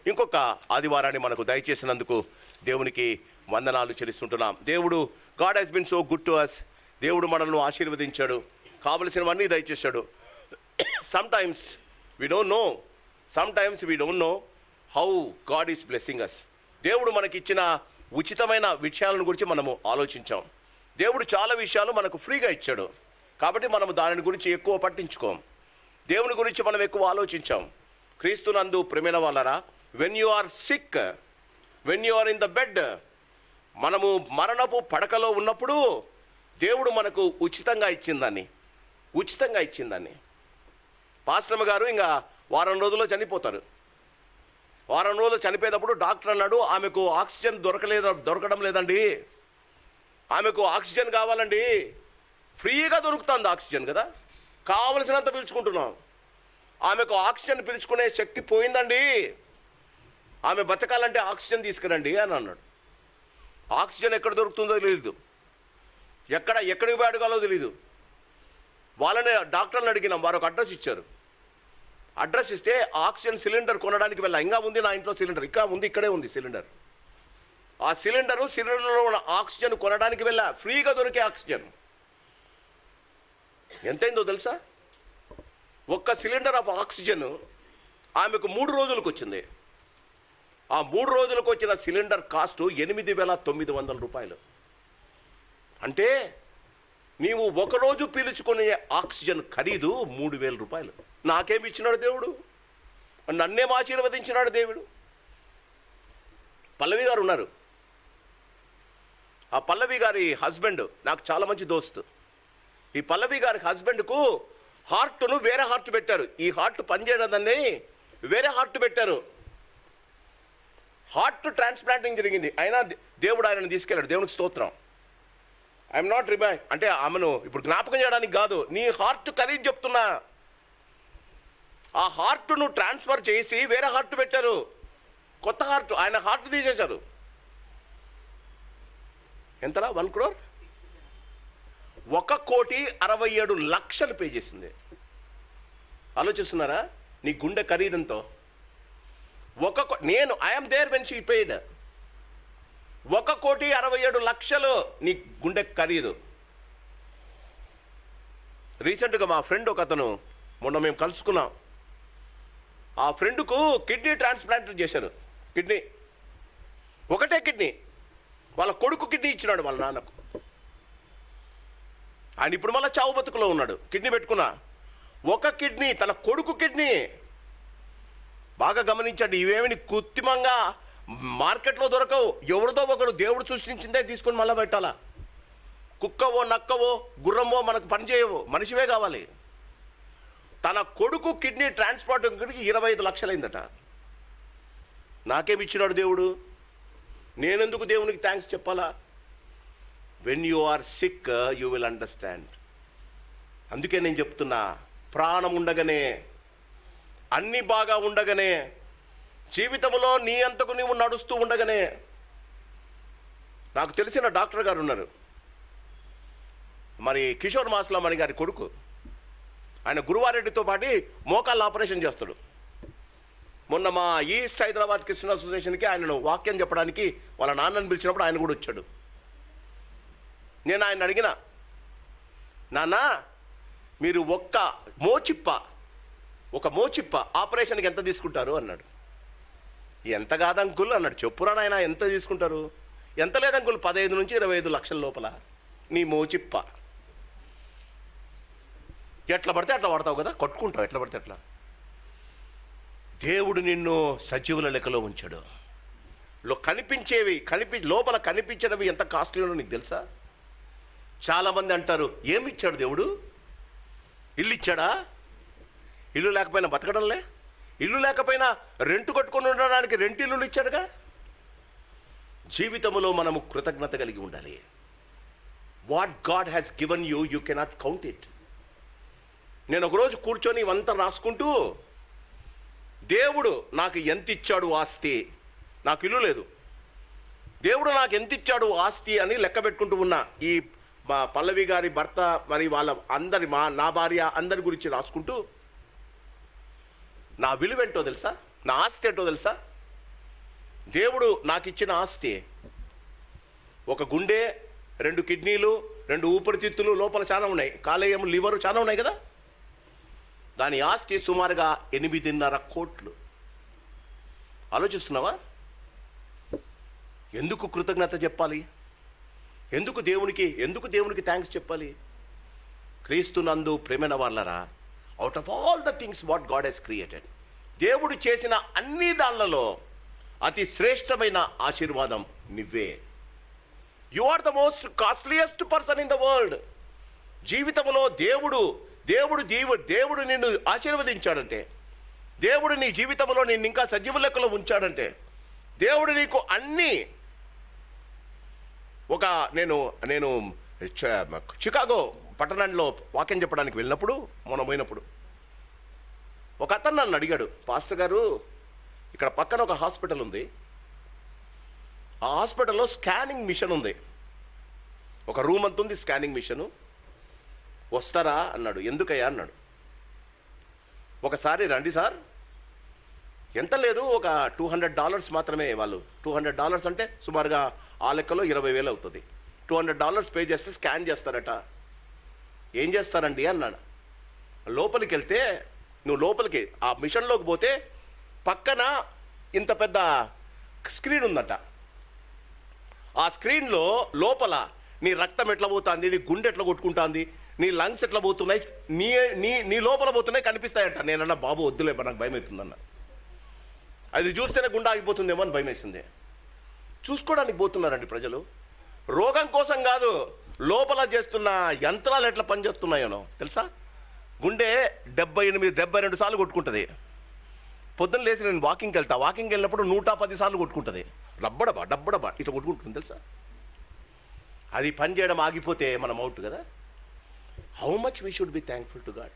ఇంకొక ఆదివారాన్ని మనకు దయచేసినందుకు దేవునికి వందనాలు చెల్లిస్తుంటున్నాం. దేవుడు God has been so good to us. దేవుడు మనల్ని ఆశీర్వదించాడు, కావలసినవన్నీ దయచేశాడు. Sometimes we don't know how God is blessing us. దేవుడు మనకిచ్చిన ఉచితమైన విషయాలను గురించి మనము ఆలోచించాం. దేవుడు చాలా విషయాలు మనకు ఫ్రీగా ఇచ్చాడు, కాబట్టి మనము దాని గురించి ఎక్కువ పట్టించుకోం. దేవుని గురించి మనం ఎక్కువ ఆలోచించాం. క్రీస్తునందు ప్రియమైన వాళ్ళరా, when you are sick, when you are in the bed, మనము మరణపు పడకలో ఉన్నప్పుడు దేవుడు మనకు ఉచితంగా ఇచ్చిందాన్ని. పాస్టమ్మ గారు ఇంకా వారం రోజుల్లో చనిపోతారు. వారం రోజులు చనిపోయేటప్పుడు డాక్టర్ అన్నాడు, ఆమెకు ఆక్సిజన్ దొరకడం లేదండి, ఆమెకు ఆక్సిజన్ కావాలండి. ఫ్రీగా దొరుకుతుంది ఆక్సిజన్ కదా, కావలసినంత పీల్చుకుంటున్నాం. ఆమెకు ఆక్సిజన్ పీల్చుకునే శక్తి పోయిందండి, ఆమె బతకాలంటే ఆక్సిజన్ తీసుకురండి అని అన్నాడు. ఆక్సిజన్ ఎక్కడ దొరుకుతుందో తెలియదు, ఎక్కడికి అడగాలో తెలీదు. వాళ్ళనే డాక్టర్ని అడిగినాం, వారు ఒక అడ్రస్ ఇచ్చారు. అడ్రస్ ఇస్తే ఆక్సిజన్ సిలిండర్ కొనడానికి వెళ్ళా. ఇంకా ఉంది నా ఇంట్లో సిలిండర్, ఇక్కడే ఉంది సిలిండర్. ఆ సిలిండర్లో ఉన్న ఆక్సిజన్ కొనడానికి వెళ్ళా. ఫ్రీగా దొరికే ఆక్సిజన్ ఎంతైందో తెలుసా? ఒక్క సిలిండర్ ఆఫ్ ఆక్సిజన్ ఆమెకు 3 రోజులకు వచ్చింది. ఆ 3 రోజులకు వచ్చిన సిలిండర్ కాస్ట్ 8,900 రూపాయలు. అంటే నీవు ఒకరోజు పీల్చుకునే ఆక్సిజన్ ఖరీదు 3,000 రూపాయలు. నాకేమి ఇచ్చినాడు దేవుడు? నన్నేం ఆశీర్వదించినాడు దేవుడు. పల్లవి గారు ఉన్నారు. ఆ పల్లవి గారి హస్బెండ్ నాకు చాలా మంచి దోస్తు. ఈ పల్లవి గారి హస్బెండ్కు హార్ట్ను వేరే హార్ట్ పెట్టారు. ఈ హార్ట్ పనిచేయడాన్ని వేరే హార్ట్ పెట్టారు. హార్ట్ ట్రాన్స్ప్లాంటింగ్ జరిగింది, అయినా దేవుడు ఆయనను తీసుకెళ్ళాడు. దేవునికి స్తోత్రం. ఐఎమ్ నాట్ రిమైండ్ అంటే ఆమెను ఇప్పుడు జ్ఞాపకం చేయడానికి కాదు, నీ హార్ట్ ఖరీదు చెప్తున్నా. ఆ హార్ట్ను ట్రాన్స్ఫర్ చేసి వేరే హార్ట్ పెట్టారు, కొత్త హార్ట్. ఆయన హార్ట్ తీసేశారు. ఎంతలా? 1 crore 1,67,00,000 పే చేసింది. ఆలోచిస్తున్నారా నీ గుండె ఖరీదంతో? నేను I'm there when she paid. 1,67,00,000 నీ గుండె ఖరీదు. రీసెంట్గా మా ఫ్రెండ్ ఒక అతను, మొన్న మేము కలుసుకున్నాం, ఆ ఫ్రెండ్కు కిడ్నీ ట్రాన్స్ప్లాంట్ చేశారు. ఒకటే కిడ్నీ, వాళ్ళ కొడుకు కిడ్నీ ఇచ్చినాడు వాళ్ళ నాన్నకు. ఆయన ఇప్పుడు మళ్ళీ చావు బతుకులో ఉన్నాడు. కిడ్నీ పెట్టుకున్నా, ఒక కిడ్నీ తన కొడుకు కిడ్నీ. బాగా గమనించండి, ఇవేమి కృత్రిమంగా మార్కెట్లో దొరకవు. ఎవరిదో ఒకరు దేవుడు సృష్టించిందే తీసుకొని మళ్ళీ పెట్టాలా. కుక్కవో నక్కవో గుర్రమో మనకు పని చేయవు, మనిషివే కావాలి. తన కొడుకు కిడ్నీ ట్రాన్స్ప్లాంట్ 25 లక్షలు అయిందట. నాకేమి ఇచ్చినాడు దేవుడు? నేనెందుకు దేవునికి థ్యాంక్స్ చెప్పాలా? When you are sick you will understand. అందుకే నేను చెప్తున్నా, ప్రాణం ఉండగానే, అన్నీ బాగా ఉండగానే, జీవితంలో నీ అంతకు నీవు నడుస్తూ ఉండగానే, నాకు తెలిసిన డాక్టర్ గారు ఉన్నారు, మరి కిషోర్ మాస్లామణి గారి కొడుకు. ఆయన గురువారెడ్డితో పాటు మోకాళ్ళ ఆపరేషన్ చేస్తాడు. మొన్న మా ఈస్ట్ హైదరాబాద్ క్రిస్టియన్ అసోసియేషన్కి ఆయనను వాక్యం చెప్పడానికి వాళ్ళ నాన్నని పిలిచినప్పుడు ఆయన కూడా వచ్చాడు. నేను ఆయన అడిగిన, నాన్న మీరు ఒక మోచిప్ప ఆపరేషన్కి ఎంత తీసుకుంటారు అన్నాడు. ఎంత కాదు అంకుల్ అన్నాడు. చెప్పురా నాయన ఎంత తీసుకుంటారు? ఎంత లేదంకుల్, 15 నుంచి 25 లక్షల లోపల నీ మోచిప్ప. ఎట్లా పడితే అట్లా వాడతావు కదా, కొట్టుకుంటావు ఎట్లా పడితే అట్లా. దేవుడు నిన్ను సజీవుల లెక్కలో ఉంచాడు. లోపల కనిపించేవి ఎంత కాస్ట్లీనో నీకు తెలుసా? చాలామంది అంటారు, ఏమి ఇచ్చాడు దేవుడు? ఇల్లు ఇచ్చాడా? ఇల్లు లేకపోయినా బతకడంలే. ఇల్లు లేకపోయినా రెంట్ కట్టుకొని ఉండడానికి రెంటిల్లు ఇచ్చాడుగా. జీవితంలో మనము కృతజ్ఞత కలిగి ఉండాలి. What God has given you, you cannot count it. నేను ఒకరోజు కూర్చొని ఇవంతా రాసుకుంటూ, దేవుడు నాకు ఎంత ఇచ్చాడు ఆస్తి, నాకు ఇల్లు లేదు, దేవుడు నాకు ఎంత ఇచ్చాడు ఆస్తి అని లెక్క పెట్టుకుంటూ ఉన్నా. ఈ మా పల్లవి గారి భర్త, మరి వాళ్ళ అందరి నా భార్య అందరి గురించి రాసుకుంటూ, నా విలువ ఏంటో తెలుసా, నా ఆస్తి ఏంటో తెలుసా? దేవుడు నాకు ఇచ్చిన ఆస్తి ఒక గుండె, 2 కిడ్నీలు, 2 ఊపిరితిత్తులు, లోపల చాలా ఉన్నాయి, కాలేయం, లివరు చాలా ఉన్నాయి కదా. దాని ఆస్తి సుమారుగా 8.5 కోట్లు. ఆలోచిస్తున్నావా? ఎందుకు కృతజ్ఞత చెప్పాలి? ఎందుకు దేవునికి థ్యాంక్స్ చెప్పాలి? క్రీస్తునందు ప్రేమైన వాళ్ళరా, out of all the things what God has created, దేవుడు చేసిన అన్ని దానిలలో అతి శ్రేష్టమైన ఆశీర్వాదం నువ్వే. You are the most costliest person in the world. జీవితంలో దేవుడు నిన్ను ఆశీర్వదించాడంటే, దేవుడు నీ జీవితంలో నిన్ను ఇంకా సజీవ లెక్కలో ఉంచాడంటే, దేవుడు నీకు అన్నీ. నేను చికాగో పట్టణంలో వాక్యం చెప్పడానికి వెళ్ళినప్పుడు, మనం పోయినప్పుడు ఒక అతను నన్ను అడిగాడు, పాస్టర్ గారు ఇక్కడ పక్కన ఒక హాస్పిటల్ ఉంది, ఆ హాస్పిటల్లో స్కానింగ్ మిషన్ ఉంది, ఒక రూమ్ అంత ఉంది స్కానింగ్ మిషను, వస్తారా అన్నాడు. ఎందుకయ్యా అన్నాడు. ఒకసారి రండి సార్. ఎంత లేదు, ఒక $200 మాత్రమే. వాళ్ళు $200 అంటే సుమారుగా ఆ లెక్కలో 20,000 అవుతుంది. $200 పే చేస్తే స్కాన్ చేస్తారట. ఏం చేస్తారండి అన్నాడు. లోపలికి వెళ్తే, నువ్వు లోపలికి ఆ మిషన్లోకి పోతే పక్కన ఇంత పెద్ద స్క్రీన్ ఉందట. ఆ స్క్రీన్లో లోపల నీ రక్తం ఎట్లా పోతుంది, నీ గుండె ఎట్లా కొట్టుకుంటుంది, నీ లంగ్స్ ఎట్లా పోతున్నాయి, నీ లోపల పోతున్నాయి కనిపిస్తాయంట. నేనన్నా బాబు వద్దులే, నాకు భయం అవుతుందన్న. అది చూస్తేనే గుండె ఆగిపోతుందేమో అని భయం వేసింది. చూసుకోవడానికి పోతున్నారండి ప్రజలు, రోగం కోసం కాదు, లోపల చేస్తున్న యంత్రాలు ఎట్లా పనిచేస్తున్నాయో తెలుసా. గుండె 72 సార్లు కొట్టుకుంటుంది. పొద్దున్న లేచి నేను వాకింగ్కి వెళ్ళినప్పుడు 110 సార్లు కొట్టుకుంటుంది. డబ్బడబా ఇట్లా కొట్టుకుంటుంది తెలుసా. అది పని చేయడం ఆగిపోతే మనం అవుట్ కదా. How much we should be thankful to God.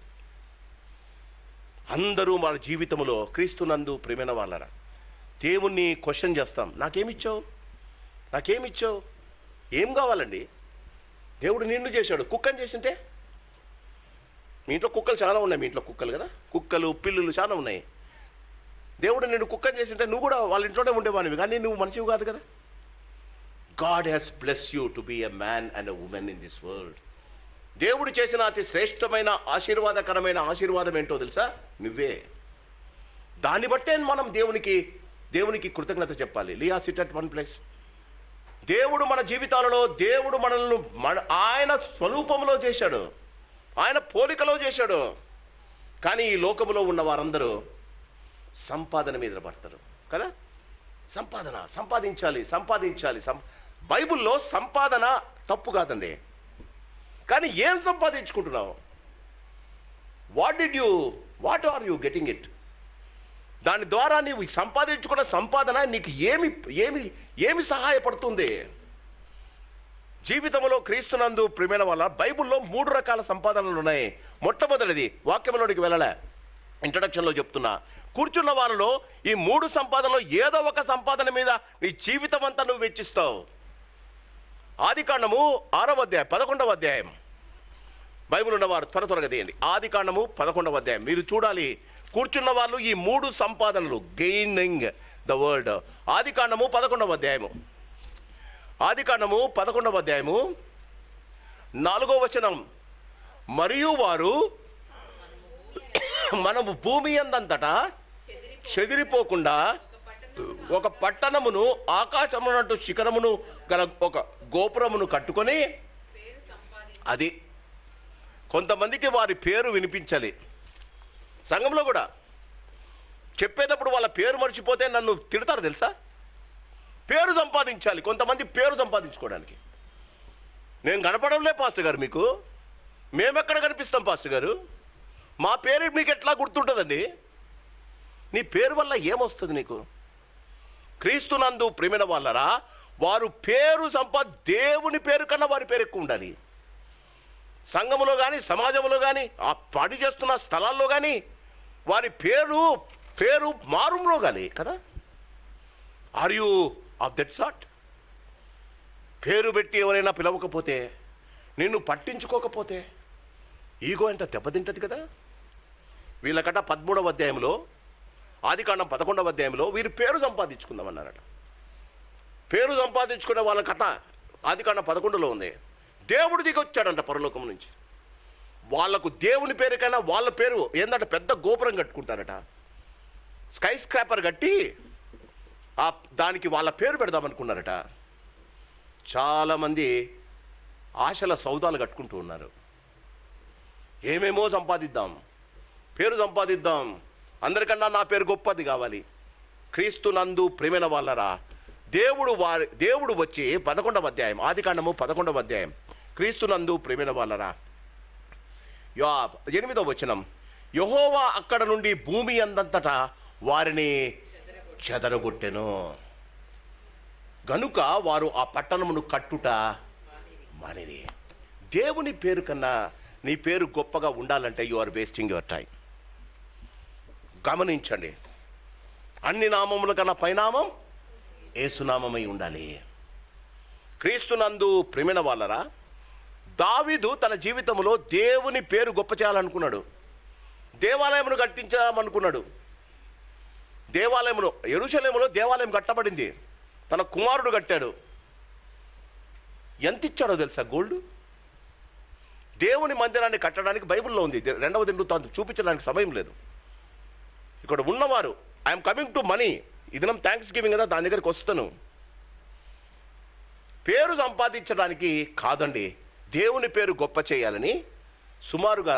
అందరూ మన జీవితంలో క్రీస్తునందు ప్రేమైన వాళ్ళరా దేవుణ్ణి క్వశ్చన్ చేస్తాం. నాకేమిచ్చావు, ఏం కావాలండి? దేవుడు నిన్ను చేశాడు, కుక్కని చేసింటే. మీ ఇంట్లో కుక్కలు చాలా ఉన్నాయి, మీ ఇంట్లో కుక్కలు కదా, కుక్కలు పిల్లులు చాలా ఉన్నాయి. దేవుడు నిన్ను కుక్కని చేసింటే నువ్వు కూడా వాళ్ళ ఇంట్లోనే ఉండేవాడివి, కానీ నువ్వు మనిషివి కాదు కదా. God has bless you to be a man and a woman in this world. దేవుడు చేసిన అతి శ్రేష్టమైన ఆశీర్వాదకరమైన ఆశీర్వాదం ఏంటో తెలుసా? నువ్వే. దాన్ని బట్టే మనం దేవునికి కృతజ్ఞత చెప్పాలి. Liya SIT at one place. దేవుడు మన జీవితాలలో, దేవుడు మనల్ని ఆయన స్వరూపంలో చేశాడు, ఆయన పోలికలో చేశాడు. కానీ ఈ లోకములో ఉన్న వారందరూ సంపాదన మీద పడతారు కదా. సంపాదించాలి. బైబిల్లో సంపాదన తప్పు కాదండి, కానీ ఏం సంపాదించుకుంటున్నావు? What are you getting it? దాని ద్వారా నీవు సంపాదించుకున్న సంపాదన నీకు ఏమి సహాయపడుతుంది? జీవితంలో క్రీస్తునందు ప్రేమైన వల్ల బైబిల్లో 3 రకాల సంపాదనలు ఉన్నాయి. మొట్టమొదటిది, వాక్యంలోనికి వెళ్ళలే, ఇంట్రడక్షన్లో చెప్తున్నా, కూర్చున్న వాళ్ళలో ఈ 3 సంపాదనలో ఏదో ఒక సంపాదన మీద నీ జీవితం అంతా నువ్వు వెచ్చిస్తావు. ఆదికాండము 6వ అధ్యాయం 11వ అధ్యాయం. బైబిల్ ఉన్నవారు త్వరగా తీయండి. ఆదికాండము 11వ అధ్యాయం. మీరు చూడాలి, కూర్చున్న వాళ్ళు ఈ 3 సంపాదనలు, గెయినింగ్ ద వరల్డ్. ఆదికాండము 11వ అధ్యాయము. ఆదికాండము 11వ అధ్యాయము 4వ వచనం. మరియు వారు మనము భూమి అందంతటా చెదిరిపోకుండా ఒక పట్టణమును, ఆకాశమునంటు శిఖరమును గల ఒక గోపురమును కట్టుకొని, అది కొంతమందికి వారి పేరు వినిపించాలి. సంఘంలో కూడా చెప్పేటప్పుడు వాళ్ళ పేరు మర్చిపోతే నన్ను తిడతారు తెలుసా. పేరు సంపాదించాలి, కొంతమంది పేరు సంపాదించుకోవడానికి. నేను కనపడంలే పాస్టర్ గారు మీకు, మేమెక్కడ కనిపిస్తాం పాస్టర్ గారు, మా పేరు మీకు ఎట్లా గుర్తుంటుందండి? నీ పేరు వల్ల ఏమొస్తుంది నీకు? క్రీస్తునందు ప్రేమైన వాళ్ళరా, వారు పేరు దేవుని పేరు కన్నా వారి పేరు ఎక్కువ ఉండాలి. సంఘములో కానీ, సమాజంలో కానీ, ఆ పని చేస్తున్న స్థలాల్లో కానీ వారి పేరు మారుమ్రోగాలి కదా. Are you of that sort? పేరు పెట్టి ఎవరైనా పిలవకపోతే, నిన్ను పట్టించుకోకపోతే ఈగో ఎంత దెబ్బతింటది కదా. వీళ్ళకట 13వ అధ్యాయంలో, ఆదికాండం 11వ అధ్యాయంలో వీరి పేరు సంపాదించుకుందామన్నారట. పేరు సంపాదించుకునే వాళ్ళ కథ ఆదికాండం 11లో ఉంది. దేవుడు దిగి వచ్చాడంట పరలోకం నుంచి. వాళ్ళకు దేవుని పేరు కన్నా వాళ్ళ పేరు ఏంటంటే పెద్ద గోపురం కట్టుకుంటారట, స్కై స్క్రాపర్ కట్టి దానికి వాళ్ళ పేరు పెడదామనుకున్నారట. చాలామంది ఆశల సౌదాలు కట్టుకుంటూ ఉన్నారు. ఏమేమో సంపాదిద్దాం, పేరు సంపాదిద్దాం, అందరికన్నా నా పేరు గొప్పది కావాలి. క్రీస్తు నందు ప్రేమైన వాళ్ళరా, దేవుడు వచ్చి 11వ అధ్యాయం, ఆదికాండము 11వ అధ్యాయం, క్రీస్తు నందు ప్రేమైన వాళ్ళరా 8వ వచనం, యెహోవా అక్కడ నుండి భూమి అందంతటా వారిని చెదరగొట్టెను గనుక వారు ఆ పట్టణమును కట్టుట మానిరి. దేవుని పేరు కన్నా నీ పేరు గొప్పగా ఉండాలంటే you are wasting your time. గమనించండి, అన్ని నామముల కన్నా పైనామం యేసునామమై ఉండాలి. క్రీస్తునందు ప్రేమైన వాళ్ళరా, దావీదు తన జీవితంలో దేవుని పేరు గొప్ప చేయాలనుకున్నాడు. దేవాలయమును కట్టించాలనుకున్నాడు. యెరూషలేములో దేవాలయం కట్టబడింది, తన కుమారుడు కట్టాడు. ఎంత ఇచ్చాడో తెలుసా? గోల్డ్. దేవుని మందిరాన్ని కట్టడానికి బైబిల్లో ఉంది. 2వ దినవృత్తాంతం చూపించడానికి సమయం లేదు. ఇక్కడ ఉన్నవారు ఐఎమ్ కమింగ్ టు మనీ, ఇది మనం థ్యాంక్స్ గివింగ్ కదా, దాని దగ్గరికి వస్తాను. పేరు సంపాదించడానికి కాదండి, దేవుని పేరు గొప్ప చేయాలని సుమారుగా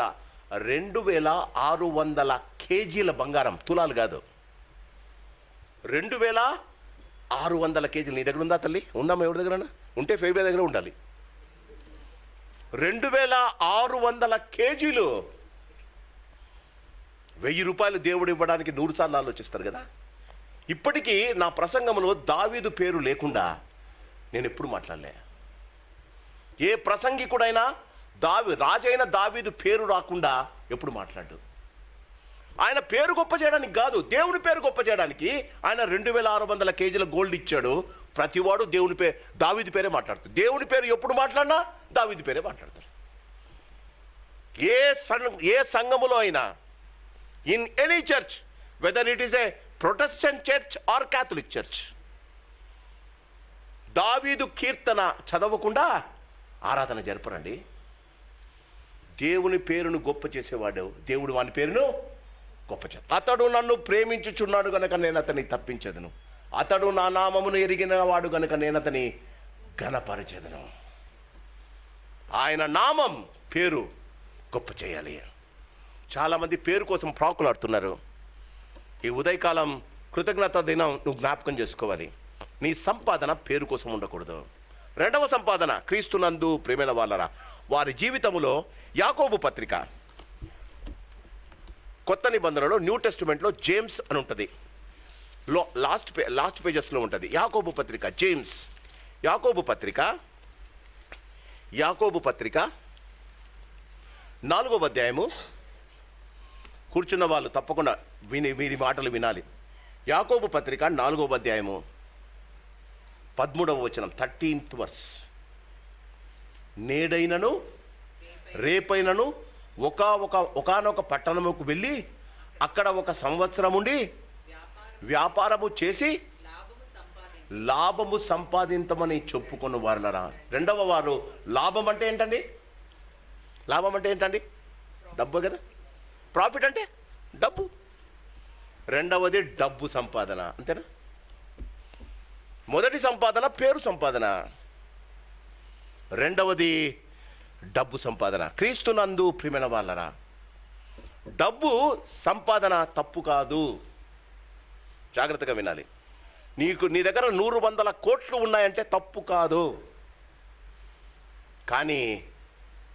2600 కేజీల బంగారం, తులాలు కాదు, 2600 కేజీలు. నీ దగ్గర ఉందా తల్లి? ఉందమ్మా? ఎవరి దగ్గర ఉంటే ఫేబే దగ్గర ఉండాలి. 2600 కేజీలు. 1000 రూపాయలు దేవుడు ఇవ్వడానికి 100 సార్లు ఆలోచిస్తారు కదా. ఇప్పటికీ నా ప్రసంగంలో దావీదు పేరు లేకుండా నేను ఎప్పుడు మాట్లాడలే. ఏ ప్రసంగికుడైనా రాజైన దావీదు పేరు రాకుండా ఎప్పుడు మాట్లాడు. ఆయన పేరు గొప్ప చేయడానికి కాదు, దేవుని పేరు గొప్ప చేయడానికి ఆయన 2600 కేజీల గోల్డ్ ఇచ్చాడు. ప్రతివాడు దావీదు పేరే మాట్లాడుతాడు. దేవుని పేరు ఎప్పుడు మాట్లాడినా దావీదు పేరే మాట్లాడతాడు. ఏ సంఘములో అయినా, in any church, whether it is a protestant church or catholic church, దావీదు కీర్తన చదవకుండా ఆరాధన జరపరండి. దేవుని పేరును గొప్ప చేసేవాడు దేవుడు వాని పేరును గొప్ప చేస్తాడు. అతడు నన్ను ప్రేమించుచున్నాడు గనక నేను అతన్ని తప్పించదును, అతడు నా నామమును ఎరిగిన వాడు గనక నేను అతని ఘనపరచెదను. ఆయన నామం, పేరు గొప్ప చేయాలి. చాలామంది పేరు కోసం ప్రాకులాడుతున్నారు. ఈ ఉదయకాలం కృతజ్ఞత దినం నువ్వు జ్ఞాపకం చేసుకోవాలి. నీ సంపాదన పేరు కోసం ఉండకూడదు. 2వ సంపాదన, క్రీస్తునందు ప్రేమైన వాళ్ళరా, వారి జీవితంలో యాకోబు పత్రిక, కొత్త నిబంధనలో న్యూ టెస్టిమెంట్లో జేమ్స్ అని ఉంటుంది, లాస్ట్ పేజెస్లో ఉంటుంది. యాకోబు పత్రిక, జేమ్స్, యాకోబు పత్రిక 4వ అధ్యాయము. కూర్చున్న వాళ్ళు తప్పకుండా వీరి మాటలు వినాలి. యాకోబు పత్రిక 4వ అధ్యాయము 13వ వచనం, 13th వర్స్. నేడైనను రేపైనను ఒకానొక పట్టణముకు వెళ్ళి అక్కడ 1 సంవత్సరం ఉండి వ్యాపారము చేసి లాభము సంపాదించమని చెప్పుకున్న వారులరా. 2వ వారు లాభం అంటే ఏంటండి? లాభం అంటే ఏంటండి? డబ్బు కదా. ప్రాఫిట్ అంటే డబ్బు. 2వది డబ్బు సంపాదన, అంతేనా? మొదటి సంపాదన పేరు సంపాదన, 2వది డబ్బు సంపాదన. క్రీస్తునందు ప్రియమైన వాళ్ళరా, డబ్బు సంపాదన తప్పు కాదు. జాగ్రత్తగా వినాలి. నీ దగ్గర 100 కోట్లు ఉన్నాయంటే తప్పు కాదు. కానీ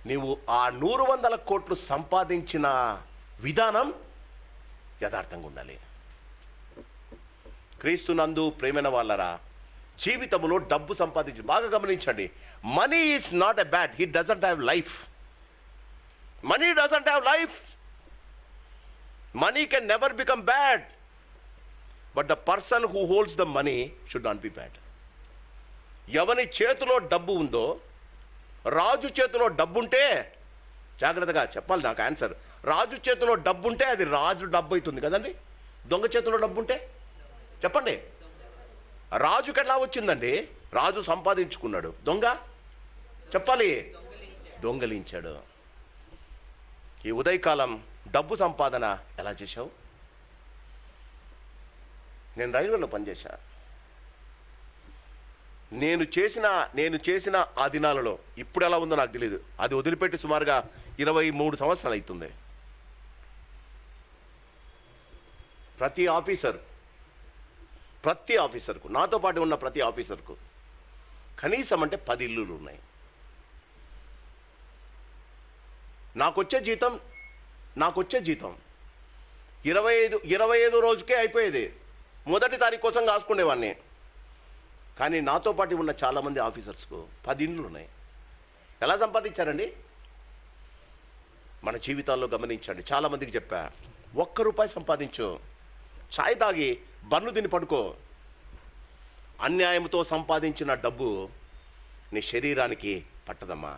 నీవు ఆ 100 కోట్లు సంపాదించిన విధానం యథార్థంగా ఉండాలి. క్రీస్తునందు ప్రేమైన వాళ్ళరా, జీవితంలో డబ్బు సంపాదించి బాగా గమనించండి. Money is not a bad, he doesn't have life. Money doesn't have life. Money can never become bad, but the person who holds the money should not be bad. ఎవని చేతిలో డబ్బు ఉందో, రాజు చేతిలో డబ్బుంటే, జాగ్రత్తగా చెప్పాలి నాకు ఆన్సర్, రాజు చేతిలో డబ్బుంటే అది రాజు డబ్బు అవుతుంది కదండి. దొంగ చేతిలో డబ్బుంటే చెప్పండి, రాజుకి ఎట్లా వచ్చిందండి? రాజు సంపాదించుకున్నాడు, దొంగ చెప్పాలి, దొంగలించాడు. ఈ ఉదయకాలం డబ్బు సంపాదన ఎలా చేశావు? నేను రైల్వేలో పనిచేశా. నేను చేసిన ఆ దినాలలో ఇప్పుడు ఎలా ఉందో నాకు తెలియదు. అది వదిలిపెట్టి సుమారుగా 23 సంవత్సరాలు అవుతుంది. ప్రతి ఆఫీసర్కు నాతో పాటు ఉన్న ప్రతి ఆఫీసర్కు కనీసం అంటే 10 ఇల్లులు ఉన్నాయి. నాకొచ్చే జీతం 25 రోజుకే అయిపోయేది. మొదటి తారీఖు కోసం కాసుకునేవాడిని. కానీ నాతో పాటు ఉన్న చాలామంది ఆఫీసర్స్కు 10 ఇండ్లు ఉన్నాయి. ఎలా సంపాదించారండి? మన జీవితాల్లో గమనించండి. చాలామందికి చెప్పా, ₹1 సంపాదించు, ఛాయ్ తాగి బన్ను తిని పడుకో. అన్యాయంతో సంపాదించిన డబ్బు నీ శరీరానికి పట్టదమ్మా.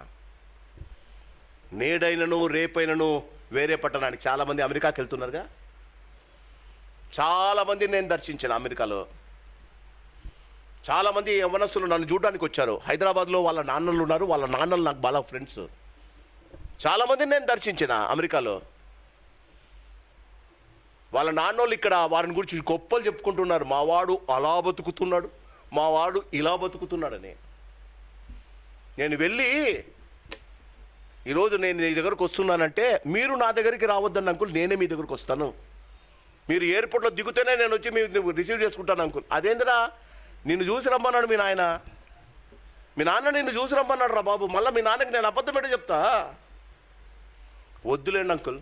నేడైనను రేపైనను వేరే పట్టణానికి చాలామంది అమెరికాకి వెళ్తున్నారుగా. చాలామంది నేను దర్శించాను అమెరికాలో. చాలామంది యవ్వనస్తులు నన్ను చూడడానికి వచ్చారు. హైదరాబాద్లో వాళ్ళ నాన్నలు ఉన్నారు, వాళ్ళ నాన్నలు నాకు బాగా ఫ్రెండ్స్. చాలామందిని నేను దర్శించిన అమెరికాలో. వాళ్ళ నాన్నోళ్ళు ఇక్కడ వారిని గురించి గొప్పలు చెప్పుకుంటున్నారు. మావాడు అలా బతుకుతున్నాడు, మావాడు ఇలా బతుకుతున్నాడని. నేను వెళ్ళి ఈరోజు నేను నీ దగ్గరకు వస్తున్నానంటే మీరు నా దగ్గరికి రావద్దని అంకుల్, నేనే మీ దగ్గరకు వస్తాను. మీరు ఎయిర్పోర్ట్లో దిగుతేనే నేను వచ్చి మీరు రిసీవ్ చేసుకుంటాను అంకుల్. అదేందిరా, నిన్ను చూసి రమ్మన్నాడు మీ నాన్న. మీ నాన్న నిన్ను చూసి రమ్మన్నాడు రా బాబు. మళ్ళీ మీ నాన్నకి నేను అబద్ధం ఏంటో చెప్తా? వద్దులేండి అంకుల్.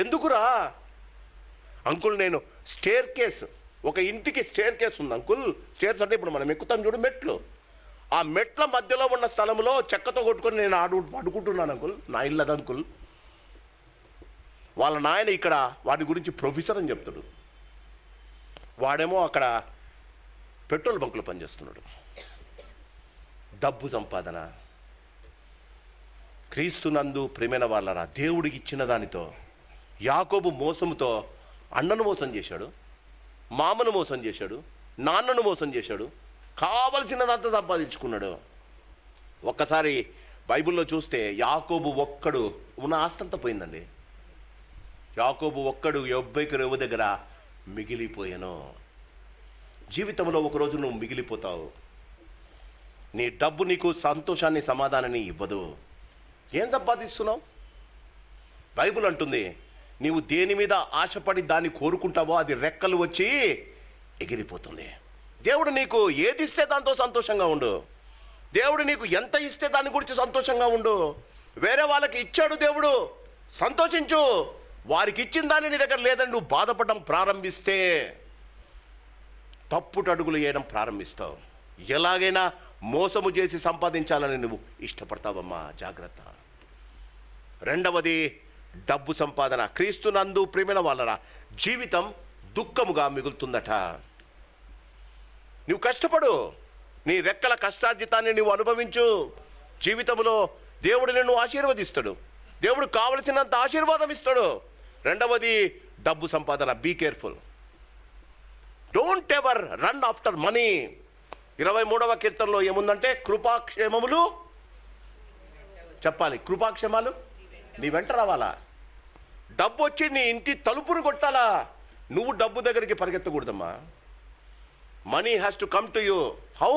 ఎందుకురా అంకుల్? నేను స్టేర్ కేస్, ఒక ఇంటికి స్టేర్ కేస్ ఉంది అంకుల్. స్టేర్స్ అంటే ఇప్పుడు మనం ఎక్కుతాం చూడు, మెట్లు. ఆ మెట్ల మధ్యలో ఉన్న స్థలంలో చెక్కతో కొట్టుకొని నేను పడుకుంటున్నాను అంకుల్. నా ఇల్లు అది అంకుల్. వాళ్ళ నాయన ఇక్కడ వాడి గురించి ప్రొఫెసర్ అని చెప్తాడు. వాడేమో అక్కడ పెట్రోల్ బంకులో పనిచేస్తున్నాడు. డబ్బు సంపాదన. క్రీస్తునందు ప్రేమైన వాళ్ళరా, దేవుడికి ఇచ్చిన దానితో యాకోబు మోసముతో అన్నను మోసం చేశాడు, మామను మోసం చేశాడు, నాన్నను మోసం చేశాడు, కావలసినదంతా సంపాదించుకున్నాడు. ఒక్కసారి బైబిల్లో చూస్తే యాకోబు ఒక్కడు ఉన్న ఆస్తంతా పోయిందండి. యాకోబు ఒక్కడు 70 దగ్గర మిగిలిపోయాను. జీవితంలో ఒకరోజు నువ్వు మిగిలిపోతావు. నీ డబ్బు నీకు సంతోషాన్ని, సమాధానాన్ని ఇవ్వదు. ఏం సంపాదిస్తున్నావు? బైబిల్ అంటుంది, నీవు దేని మీద ఆశపడి దాన్ని కోరుకుంటావో అది రెక్కలు వచ్చి ఎగిరిపోతుంది. దేవుడు నీకు ఏది ఇస్తే దాంతో సంతోషంగా ఉండు. దేవుడు నీకు ఎంత ఇస్తే దాని గురించి సంతోషంగా ఉండు. వేరే వాళ్ళకి ఇచ్చాడు దేవుడు, సంతోషించు. వారికి ఇచ్చిన దాన్ని నీ దగ్గర లేదని నువ్వు బాధపడడం ప్రారంభిస్తే తప్పుడు అడుగులు వేయడం ప్రారంభిస్తావు. ఎలాగైనా మోసము చేసి సంపాదించాలని నువ్వు ఇష్టపడతావమ్మా, జాగ్రత్త. రెండవది డబ్బు సంపాదన. క్రీస్తునందు ప్రేమైన వాళ్ళరా, జీవితం దుఃఖముగా మిగులుతుందట. నువ్వు కష్టపడు, నీ రెక్కల కష్టార్జితాన్ని నువ్వు అనుభవించు. జీవితంలో దేవుడు నిన్ను ఆశీర్వదిస్తాడు. దేవుడు కావలసినంత ఆశీర్వాదం ఇస్తాడు. రెండవది డబ్బు సంపాదన. Be careful. Don't ever run after money. 23వ కీర్తనలో ఏముందంటే, కృపాక్షేమములు చెప్పాలి, కృపాక్షేమాలు నీ వెంట రావాలా. డబ్బు వచ్చి నీ ఇంటి తలుపును కొట్టాలా. నువ్వు డబ్బు దగ్గరికి పరిగెత్తకూడదమ్మా. Money has to come to you. How?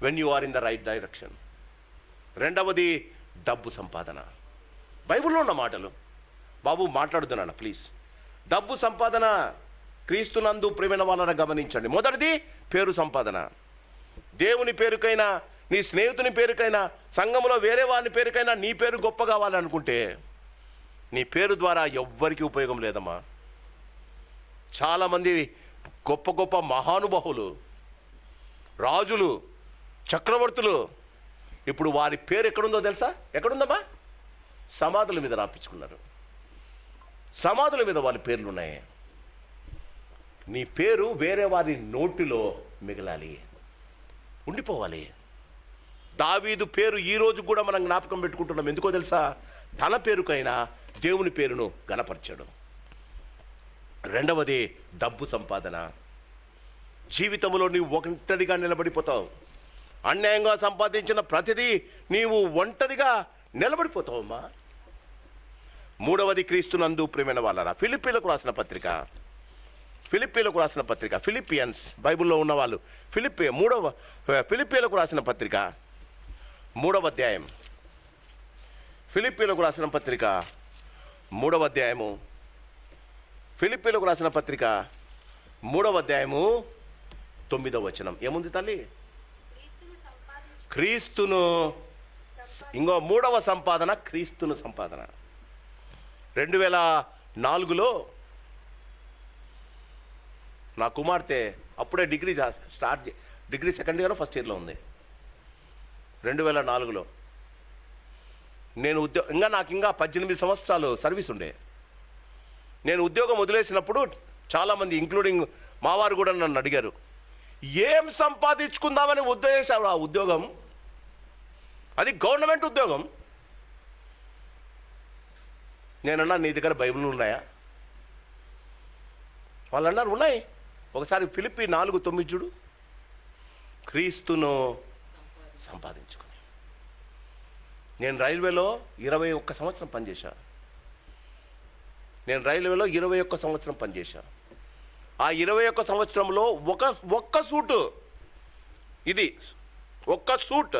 When you are in the right direction. రెండవది డబ్బు సంపాదన. బైబిల్లో ఉన్న మాటలు బాబు మాట్లాడుతున్నాను ప్లీజ్. డబ్బు సంపాదన. క్రీస్తునందు ప్రేమైన వాళ్ళని గమనించండి. మొదటిది పేరు సంపాదన. దేవుని పేరుకైనా, నీ స్నేహితుని పేరుకైనా, సంఘములో వేరే వారి పేరుకైనా నీ పేరు గొప్ప కావాలనుకుంటే నీ పేరు ద్వారా ఎవ్వరికీ ఉపయోగం లేదమ్మా. చాలామంది గొప్ప గొప్ప మహానుభావులు, రాజులు, చక్రవర్తులు, ఇప్పుడు వారి పేరు ఎక్కడుందో తెలుసా? ఎక్కడుందమ్మా? సమాధుల మీద రాపించుకున్నారు. సమాధుల మీద వాళ్ళ పేర్లు ఉన్నాయి. నీ పేరు వేరే వారి నోటిలో మిగలాలి, ఉండిపోవాలి. దావీదు పేరు ఈ రోజు కూడా మనం జ్ఞాపకం పెట్టుకుంటున్నాం. ఎందుకో తెలుసా? తన పేరుకైనా దేవుని పేరును గణపరచాడు. రెండవది డబ్బు సంపాదన. జీవితంలో నీవు ఒంటరిగా నిలబడిపోతావు. అన్యాయంగా సంపాదించిన ప్రతిదీ నీవు ఒంటరిగా నిలబడిపోతావమ్మా. మూడవది క్రీస్తునందు ప్రియమైన వాళ్ళరా, ఫిలిప్పీలకు రాసిన పత్రిక ఫిలిపియన్స్ బైబిల్లో ఉన్నవాళ్ళు ఫిలిప్పీలకు రాసిన పత్రిక 3వ అధ్యాయం, ఫిలిప్పీలకు రాసిన పత్రిక 3వ అధ్యాయము, ఫిలిప్పీలకు రాసిన పత్రిక 3వ అధ్యాయము 9వ వచనం ఏముంది తల్లి? క్రీస్తును, ఇంకో 3వ సంపాదన క్రీస్తును సంపాదన. 2004లో నా కుమార్తె అప్పుడే డిగ్రీ సెకండ్ ఇయర్ ఫస్ట్ ఇయర్లో ఉంది. 2004లో నేను నాకు ఇంకా 18 సంవత్సరాలు సర్వీస్ ఉండే. నేను ఉద్యోగం వదిలేసినప్పుడు చాలామంది ఇంక్లూడింగ్ మావారు కూడా నన్ను అడిగారు, ఏం సంపాదించుకుందామని వదిలేసావు ఆ ఉద్యోగం? అది గవర్నమెంట్ ఉద్యోగం. నేనన్నా, నీ దగ్గర బైబిల్ ఉన్నాయా? వాళ్ళు అన్నారు ఉన్నాయి. ఒకసారి ఫిలిప్పీ 4:9 చూడు. క్రీస్తును సంపాదించుకుని. నేను రైల్వేలో 21 సంవత్సరం పనిచేశా. ఆ 21 సంవత్సరంలో ఒక్క సూట్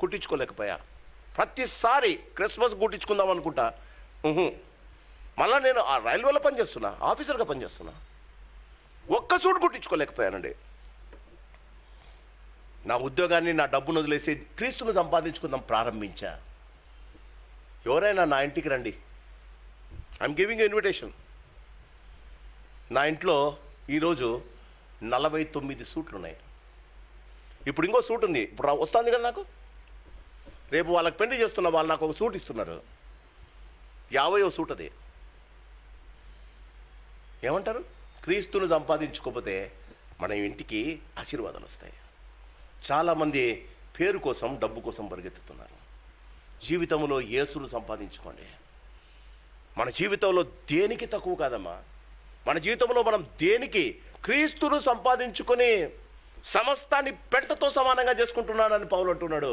కుట్టించుకోలేకపోయా. ప్రతిసారి క్రిస్మస్ కుట్టించుకుందాం అనుకుంటా, మళ్ళీ నేను ఆ రైల్వేలో పనిచేస్తున్నా, ఆఫీసర్గా పనిచేస్తున్నా, ఒక్క సూట్ కుట్టించుకోలేకపోయానండి. నా ఉద్యోగాన్ని, నా డబ్బును వదిలేసి క్రీస్తును సంపాదించుకుందాం ప్రారంభించా. ఎవరైనా నా ఇంటికి రండి, ఐఎమ్ గివింగ్ ఇన్విటేషన్. నా ఇంట్లో ఈరోజు 49 సూట్లు ఉన్నాయి. ఇప్పుడు ఇంకో సూట్ ఉంది, ఇప్పుడు వస్తుంది కదా నాకు. రేపు వాళ్ళకి పెళ్లి చేస్తున్నా, వాళ్ళు నాకు ఒక సూట్ ఇస్తున్నారు, 50వ సూట్ అది. ఏమంటారు? క్రీస్తును సంపాదించుకోకపోతే మన ఇంటికి ఆశీర్వాదాలు వస్తాయి. చాలామంది పేరు కోసం, డబ్బు కోసం పరిగెత్తుతున్నారు. జీవితంలో యేసును సంపాదించుకోండి. మన జీవితంలో దేనికి తక్కువ కాదమ్మా. మన జీవితంలో మనం దేనికి క్రీస్తును సంపాదించుకొని సమస్తాన్ని పెంటతో సమానంగా చేసుకుంటున్నాడని పౌలు అంటున్నాడు.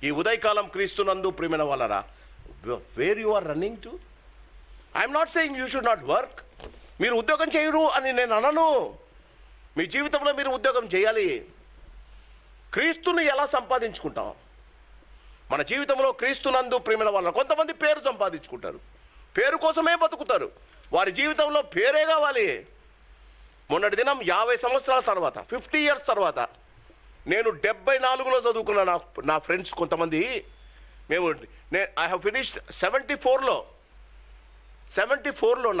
ఈ ఉదయకాలం క్రీస్తునందు ప్రియమైన వాళ్ళరా, where you are running to? I'm not saying you should not work. మీరు ఉద్యోగం చేయరు అని నేను అనను. మీ జీవితంలో మీరు ఉద్యోగం చేయాలి. క్రీస్తుని ఎలా సంపాదించుకుంటాం? మన జీవితంలో క్రీస్తునందు ప్రియమైన వాళ్ళ కొంతమంది పేరు సంపాదించుకుంటారు, పేరు కోసమే బతుకుతారు. వారి జీవితంలో పేరే కావాలి. మొన్నటి దినం 50 సంవత్సరాల తర్వాత, 50 years తర్వాత, నేను 74లో చదువుకున్న నా ఫ్రెండ్స్ కొంతమంది, ఐ హ్యావ్ ఫినిష్డ్ 74లో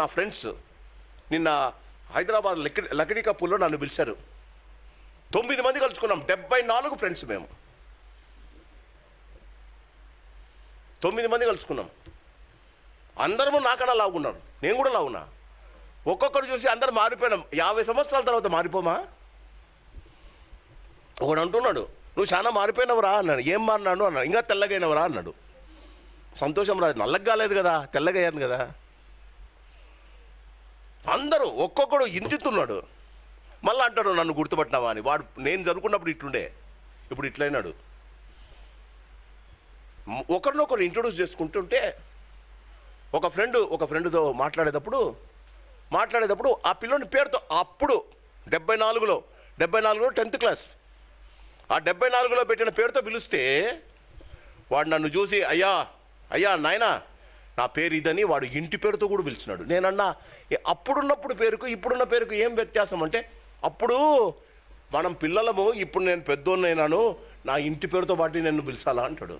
నా ఫ్రెండ్స్ నిన్న హైదరాబాద్ లకిడీ కప్పుల్లో నన్ను పిలిచారు. 9 మంది కలుసుకున్నాం. 74 ఫ్రెండ్స్ మేము, 9 మంది కలుసుకున్నాం. అందరము నాకన్నా లావుకున్నారు, నేను కూడా లావున్నా. ఒక్కొక్కరు చూసి అందరు మారిపోయినాం. 50 సంవత్సరాల తర్వాత మారిపోమా? ఒకడు అంటున్నాడు, నువ్వు చాలా మారిపోయినవరా అన్నాడు. ఏం మారినాడు అన్నాడు. ఇంకా తెల్లగైనవరా అన్నాడు. సంతోషం రాదు, నల్లగా కాలేదు కదా, తెల్లగయ్యాను కదా. అందరూ ఒక్కొక్కడు ఇంతిస్తున్నాడు. మళ్ళీ అంటాడు, నన్ను గుర్తుపట్టినావా అని. వాడు నేను జరుపుకున్నప్పుడు ఇట్లుండే, ఇప్పుడు ఇట్లయినాడు. ఒకరినొకరు ఇంట్రొడ్యూస్ చేసుకుంటుంటే ఒక ఫ్రెండ్తో మాట్లాడేటప్పుడు ఆ పిల్లోని పేరుతో అప్పుడు 74లో 10th క్లాస్, ఆ 74లో పెట్టిన పేరుతో పిలిస్తే వాడు నన్ను చూసి అయ్యా నాయనా నా పేరు ఇదని వాడు ఇంటి పేరుతో కూడా పిలిచినాడు. నేనన్నా, అప్పుడున్నప్పుడు పేరుకు ఇప్పుడున్న పేరుకు ఏం వ్యత్యాసం అంటే, అప్పుడు మనం పిల్లలము, ఇప్పుడు నేను పెద్దోన్నైనాను, నా ఇంటి పేరుతో పాటు నన్ను పిలిచాలా అంటాడు.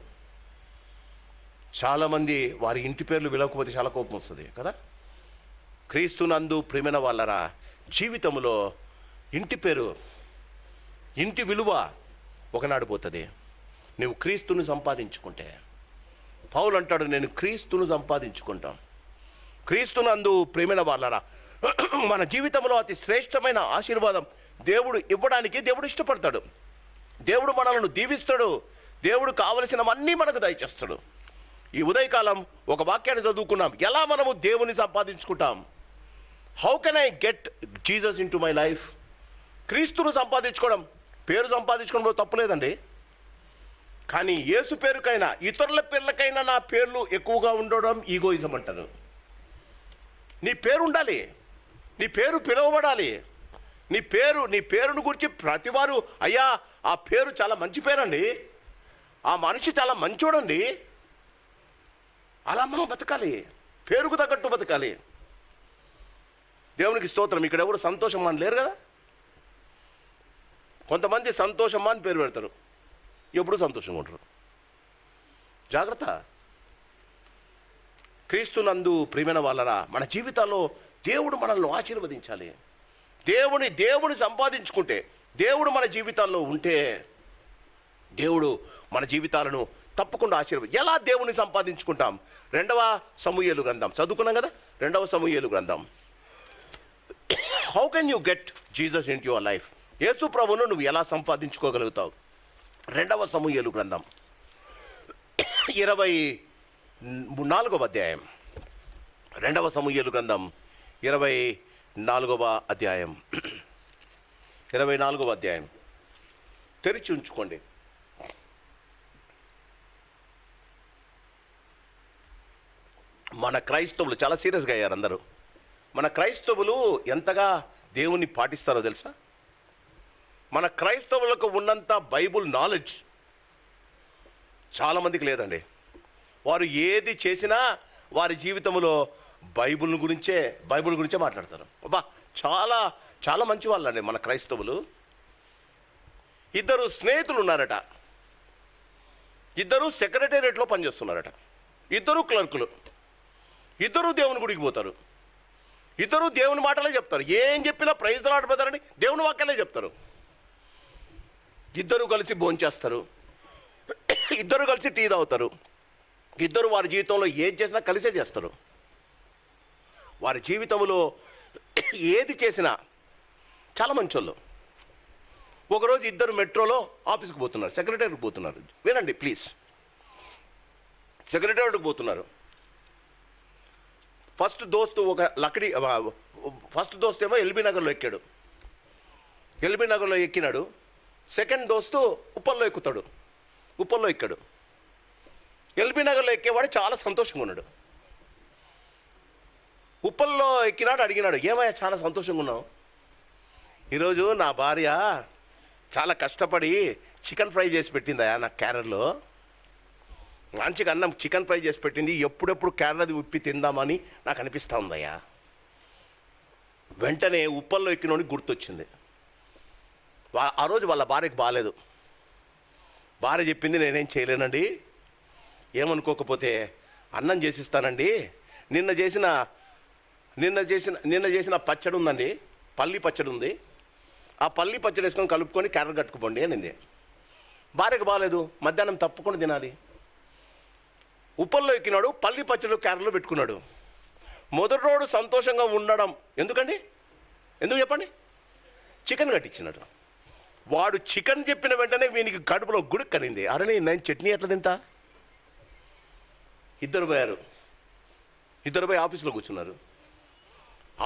చాలామంది వారి ఇంటి పేర్లు పిలవకపోతే చాలా కోపం వస్తుంది కదా. క్రీస్తునందు ప్రియమైన వాళ్ళరా, జీవితంలో ఇంటి పేరు, ఇంటి విలువ ఒకనాడు పోతుంది. నువ్వు క్రీస్తుని సంపాదించుకుంటే. పౌలు అంటాడు, నేను క్రీస్తును సంపాదించుకుంటాం. క్రీస్తునందు ప్రియమైన వాళ్ళరా, మన జీవితంలో అతి శ్రేష్టమైన ఆశీర్వాదం దేవుడు ఇవ్వడానికి దేవుడు ఇష్టపడతాడు. దేవుడు మనల్ని దీవిస్తాడు. దేవుడు కావలసినవన్నీ మనకు దయచేస్తాడు. ఈ ఉదయకాలం ఒక వాక్యాన్ని చదువుకున్నాం. ఎలా మనము దేవుని సంపాదించుకుంటాం? How can I get Jesus into my life? క్రీస్తును సంపాదించుకోవడం, పేరు సంపాదించుకోవడంలో తప్పు లేదండి. కానీ యేసు పేరుకైనా ఇతరుల పేర్లకైనా నా పేర్లు ఎక్కువగా ఉండడం ఈగోయిజం అంటారు. నీ పేరు ఉండాలి, నీ పేరు పిలువబడాలి. నీ పేరును గురించి ప్రతివారు అయ్యా ఆ పేరు చాలా మంచి పేరండి, ఆ మనిషి చాలా మంచోడండి, అలా మనం బతకాలి, పేరుకు తగ్గట్టు బతకాలి. దేవునికి స్తోత్రం. ఇక్కడ ఎవరు సంతోషమ్మా అని లేరు కదా. కొంతమంది సంతోషమ్మా అని పేరు పెడతారు, ఎప్పుడు సంతోషంగా ఉంటారు. జాగ్రత్త. క్రీస్తునందు ప్రియమైన వాళ్ళరా, మన జీవితాల్లో దేవుడు మనల్ని ఆశీర్వదించాలి. దేవుని సంపాదించుకుంటే, దేవుడు మన జీవితాల్లో ఉంటే దేవుడు మన జీవితాలను తప్పకుండా ఎలా దేవుని సంపాదించుకుంటాం? 2వ సమూయేలు గ్రంథం చదువుకున్నాం కదా. 2వ సమూయేలు గ్రంథం. How can you get Jesus in your life? యేసు ప్రభువును నువ్వు ఎలా సంపాదించుకోగలుగుతావు? 2వ సమూయేలు గ్రంథం 24వ అధ్యాయం. 2వ సమూయేలు గ్రంథం 24వ అధ్యాయం. 24వ అధ్యాయం తెరిచి ఉంచుకోండి. మన క్రైస్తవులు చాలా సీరియస్గా అయ్యారు అందరూ. మన క్రైస్తవులు ఎంతగా దేవుణ్ణి పాటిస్తారో తెలుసా? మన క్రైస్తవులకు ఉన్నంత బైబుల్ నాలెడ్జ్ చాలామందికి లేదండి. వారు ఏది చేసినా వారి జీవితంలో బైబిల్ గురించే మాట్లాడతారు. అబ్బా, చాలా చాలా మంచి వాళ్ళండి మన క్రైస్తవులు. 2 స్నేహితులు ఉన్నారట, 2 సెక్రటేరియట్లో పనిచేస్తున్నారట, 2 క్లర్కులు, 2 దేవుని గుడికి పోతారు, 2 దేవుని మాటలే చెప్తారు. ఏం చెప్పినా ప్రైజ్ లార్డ్ బ్రదర్ అని దేవుని వాక్యాలే చెప్తారు. 2 కలిసి భోంచేస్తారు, 2 కలిసి టీ తాగుతారు, 2 వారి జీవితంలో ఏది చేసినా కలిసే చేస్తారు. వారి జీవితంలో ఏది చేసినా చాలా మంచోళ్ళు. ఒకరోజు 2 మెట్రోలో ఆఫీస్కి పోతున్నారు, సెక్రటరీకి పోతున్నారు. వినండి ప్లీజ్. సెక్రటరీకి పోతున్నారు. ఫస్ట్ దోస్తు ఏమో ఎల్బీ నగర్లో ఎక్కాడు. ఎల్బీ నగర్లో ఎక్కినాడు. సెకండ్ దోస్తు ఉప్పల్లో ఎక్కాడు. ఎల్బీ నగర్లో ఎక్కేవాడు చాలా సంతోషంగా ఉన్నాడు. ఉప్పల్లో ఎక్కినాడు. అడిగినాడు, ఏమయ్యా చాలా సంతోషంగా ఉన్నావు? ఈరోజు నా భార్య చాలా కష్టపడి చికెన్ ఫ్రై చేసి పెట్టిందయ్యా నాకు క్యారెట్లో. మంచిగా అన్నం చికెన్ ఫ్రై చేసి పెట్టింది. ఎప్పుడెప్పుడు క్యారెట్ ఉప్పి తిందామని నాకు అనిపిస్తూ ఉందయ్యా. వెంటనే ఉప్పల్లో ఎక్కినోడికి గుర్తొచ్చింది. ఆ రోజు వాళ్ళ భార్యకి బాగాలేదు. భార్య చెప్పింది, నేనేం చేయలేనండి, ఏమనుకోకపోతే అన్నం చేసిస్తానండి. నిన్న చేసిన పచ్చడి ఉందండి, పల్లి పచ్చడి ఉంది, ఆ పల్లి పచ్చడి వేసుకొని కలుపుకొని క్యారెట్ కట్టుకుపోండి అనింది. భార్యకు బాగాలేదు, మధ్యాహ్నం తప్పకుండా తినాలి. ఉప్పల్లో ఎక్కినాడు, పల్లి పచ్చడి క్యారెట్లో పెట్టుకున్నాడు. మొదటి రోజు సంతోషంగా ఉండడం ఎందుకు చెప్పండి? చికెన్ కట్టించినాడు. వాడు చికెన్ చెప్పిన వెంటనే వీనికి కడుపులో గుడి కనింది. అరే నేను చట్నీ ఎట్లా తింటా? 2 పోయారు. 2 పోయి ఆఫీస్లో కూర్చున్నారు.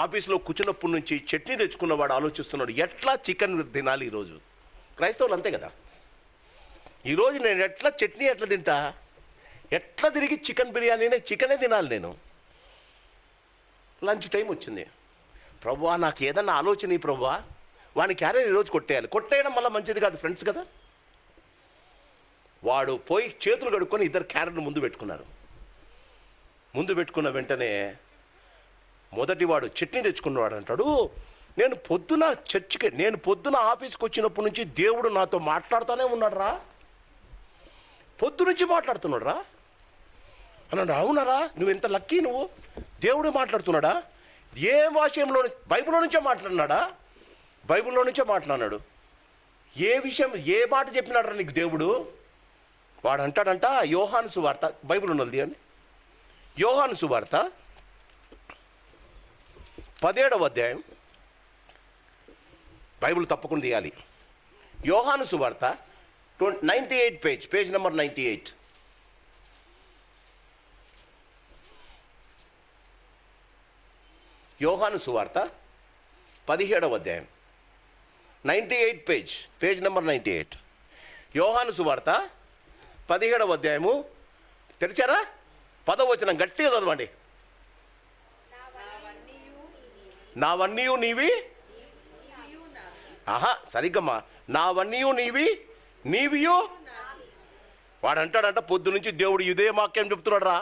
ఆఫీస్లో కూర్చున్నప్పటి నుంచి చట్నీ తెచ్చుకున్నవాడు ఆలోచిస్తున్నాడు, ఎట్లా చికెన్ తినాలి ఈరోజు. క్రైస్తవులు అంతే కదా. ఈరోజు నేను చట్నీ ఎట్లా తింటా? ఎట్లా తిరిగి చికెన్ బిర్యానీనే చికెనే తినాలి నేను. లంచ్ టైం వచ్చింది. ప్రభువా నాకు ఏదన్నా ఆలోచన ప్రభువా, వాని క్యారెట్ ఈరోజు కొట్టేయడం వల్ల మంచిది కాదు ఫ్రెండ్స్ కదా. వాడు పోయి చేతులు కడుక్కొని 2 క్యారెట్లు ముందు పెట్టుకున్నారు. ముందు పెట్టుకున్న వెంటనే మొదటివాడు చట్నీ తెచ్చుకున్నవాడు అంటాడు, నేను పొద్దున ఆఫీస్కి వచ్చినప్పటి నుంచి దేవుడు నాతో మాట్లాడుతూనే ఉన్నాడు రా, పొద్దునుంచి మాట్లాడుతున్నాడు రా అన్నాడు. అవునరా, నువ్వు ఎంత లక్కీ, నువ్వు దేవుడు మాట్లాడుతున్నాడా? ఏ వాక్యంలో? బైబిల్లో నుంచే మాట్లాడినాడా? బైబిల్లో నుంచే మాట్లాడినాడు. ఏ విషయం, ఏ మాట చెప్పినాడు రా నీకు దేవుడు? వాడు అంటాడంట, యోహాను సువార్త, బైబిల్ ఉన్నది అండి, యోహాను సువార్త 17వ అధ్యాయం. బైబిల్ తప్పకుండా తీయాలి. యోహాను సువార్త 98 పేజ్ నెంబర్ 98. యోహాను సువార్త 17వ అధ్యాయం 98 పేజ్ నెంబర్ 98. యోహాను సువార్త 17వ అధ్యాయము. తెరిచారా? 10వ వచనం గట్టిగా చదవండి. నావన్నీయు నీవి. సరిగ్గమ్మా. నావన్నీయు నీవి, నీవియు. వాడు అంటాడంట పొద్దు నుంచి దేవుడు ఇదే వాక్యం చెప్తున్నాడు రా.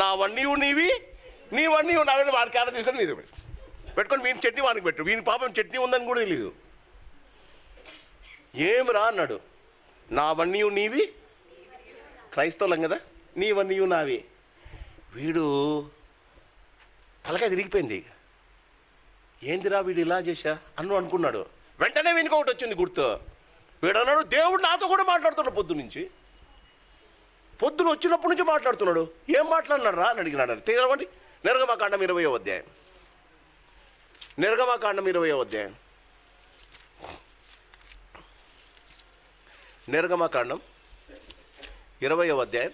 నావన్నీయు నీవి, నీవన్నీయు నావన్నీ. వాడి క్యారెట్ తీసుకొని మీరు పెట్టుకొని వీని చట్నీ వానికి పెట్టు. వీని పాపం చట్నీ ఉందని కూడా తెలియదు. ఏమిరా అన్నాడు. నావన్నీయు నీవి, క్రైస్తవులం కదా, నీవన్నీయు నావి. వీడు తలకాయ తిరిగిపోయింది. ఏందిరా వీడు ఇలా చేశా అనుకున్నాడు. వెంటనే వీనికి ఒకటి వచ్చింది గుర్తు. వీడు అన్నాడు, దేవుడు నాతో కూడా మాట్లాడుతున్నాడు పొద్దున వచ్చినప్పటి నుంచి మాట్లాడుతున్నాడు. ఏం మాట్లాడినాడు రా అని అడిగినాడు. తీరవండి. నిర్గమకాండం 20వ అధ్యాయం. నిర్గమకాండం 20వ అధ్యాయం. నిర్గమకాండం 20వ అధ్యాయం.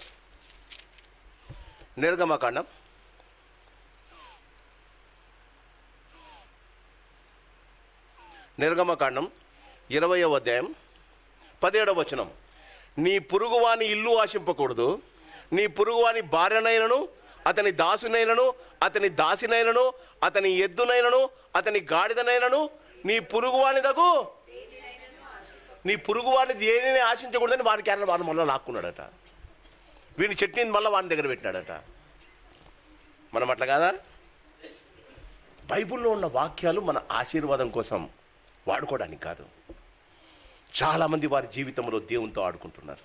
నిర్గమకాండం 20వ అధ్యాయం 17వ వచనం. నీ పొరుగువాని ఇల్లు ఆశింపకూడదు, నీ పొరుగువాని భార్యనైనను, అతని దాసునైనను, అతని దాసినైనను, అతని ఎద్దునైనను, అతని గాడిదనైనను, నీ పొరుగువానిదగు. నీ పొరుగువాని దేనిని ఆశించకూడదని వానికి వాడు మళ్ళీ లాక్కున్నాడట. వీని చట్నీని మళ్ళీ వాని దగ్గర పెట్టినాడట. మనం అట్లా కాదా? బైబిల్లో ఉన్న వాక్యాలు మన ఆశీర్వాదం కోసం వాడుకోవడానికి కాదు. చాలామంది వారి జీవితంలో దేవునితో ఆడుకుంటున్నారు.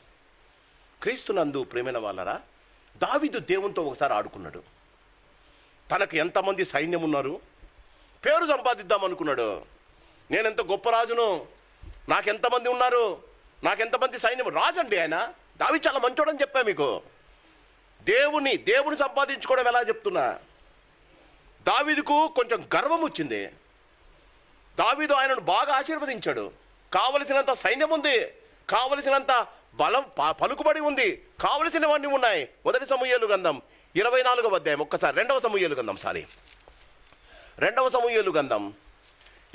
క్రీస్తునందు ప్రేమైన వాళ్ళరా, దావీదు దేవునితో ఒకసారి ఆడుకున్నాడు. తనకు ఎంతమంది సైన్యం ఉన్నారు, పేరు సంపాదిద్దాం అనుకున్నాడు. నేనెంత గొప్ప రాజును, నాకెంతమంది ఉన్నారు, నాకెంతమంది సైన్యం. రాజండి ఆయన. దావీదు చాలా మంచోడని చెప్పా మీకు. దేవుని సంపాదించుకోవడం ఎలా చెప్తున్నా. దావీదుకు కొంచెం గర్వం వచ్చింది. దావీదు ఆయనను బాగా ఆశీర్వదించాడు. కావలసినంత సైన్యం ఉంది, కావలసినంత బలం పలుకుబడి ఉంది, కావలసినవన్నీ ఉన్నాయి. 1 సమూయేలు గ్రంథం 24వ అధ్యాయం. ఒక్కసారి 2వ సమూయేలు గ్రంథం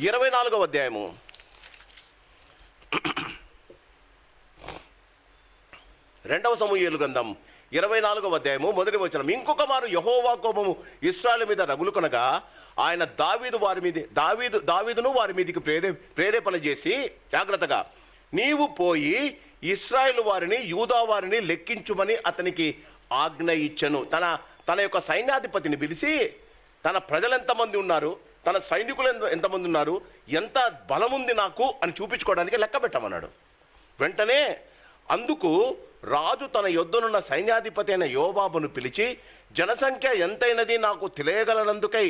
24వ అధ్యాయము. 2వ సమూయేలు గ్రంథం 24వ అధ్యాయము 1వ వచనం. ఇంకొక మారు యెహోవా కోపము ఇశ్రాయేలు మీద రగులుకొనగా ఆయన దావీదును వారి మీదకి ప్రేరేపణ చేసి, జాగ్రత్తగా, నీవు పోయి ఇశ్రాయేలు వారిని, యూదా వారిని లెక్కించుమని అతనికి ఆజ్ఞ ఇచ్చెను. తన యొక్క సైన్యాధిపతిని పిలిచి, తన ప్రజలు ఎంతమంది ఉన్నారు, తన సైనికులు ఎంతమంది ఉన్నారు, ఎంత బలముంది నాకు అని చూపించుకోవడానికి లెక్క పెట్టమన్నాడు. వెంటనే అందుకు రాజు తన యొద్దనున్న సైన్యాధిపతి అయిన యోవాబును పిలిచి, జనసంఖ్య ఎంతైనది నాకు తెలియగలనందుకై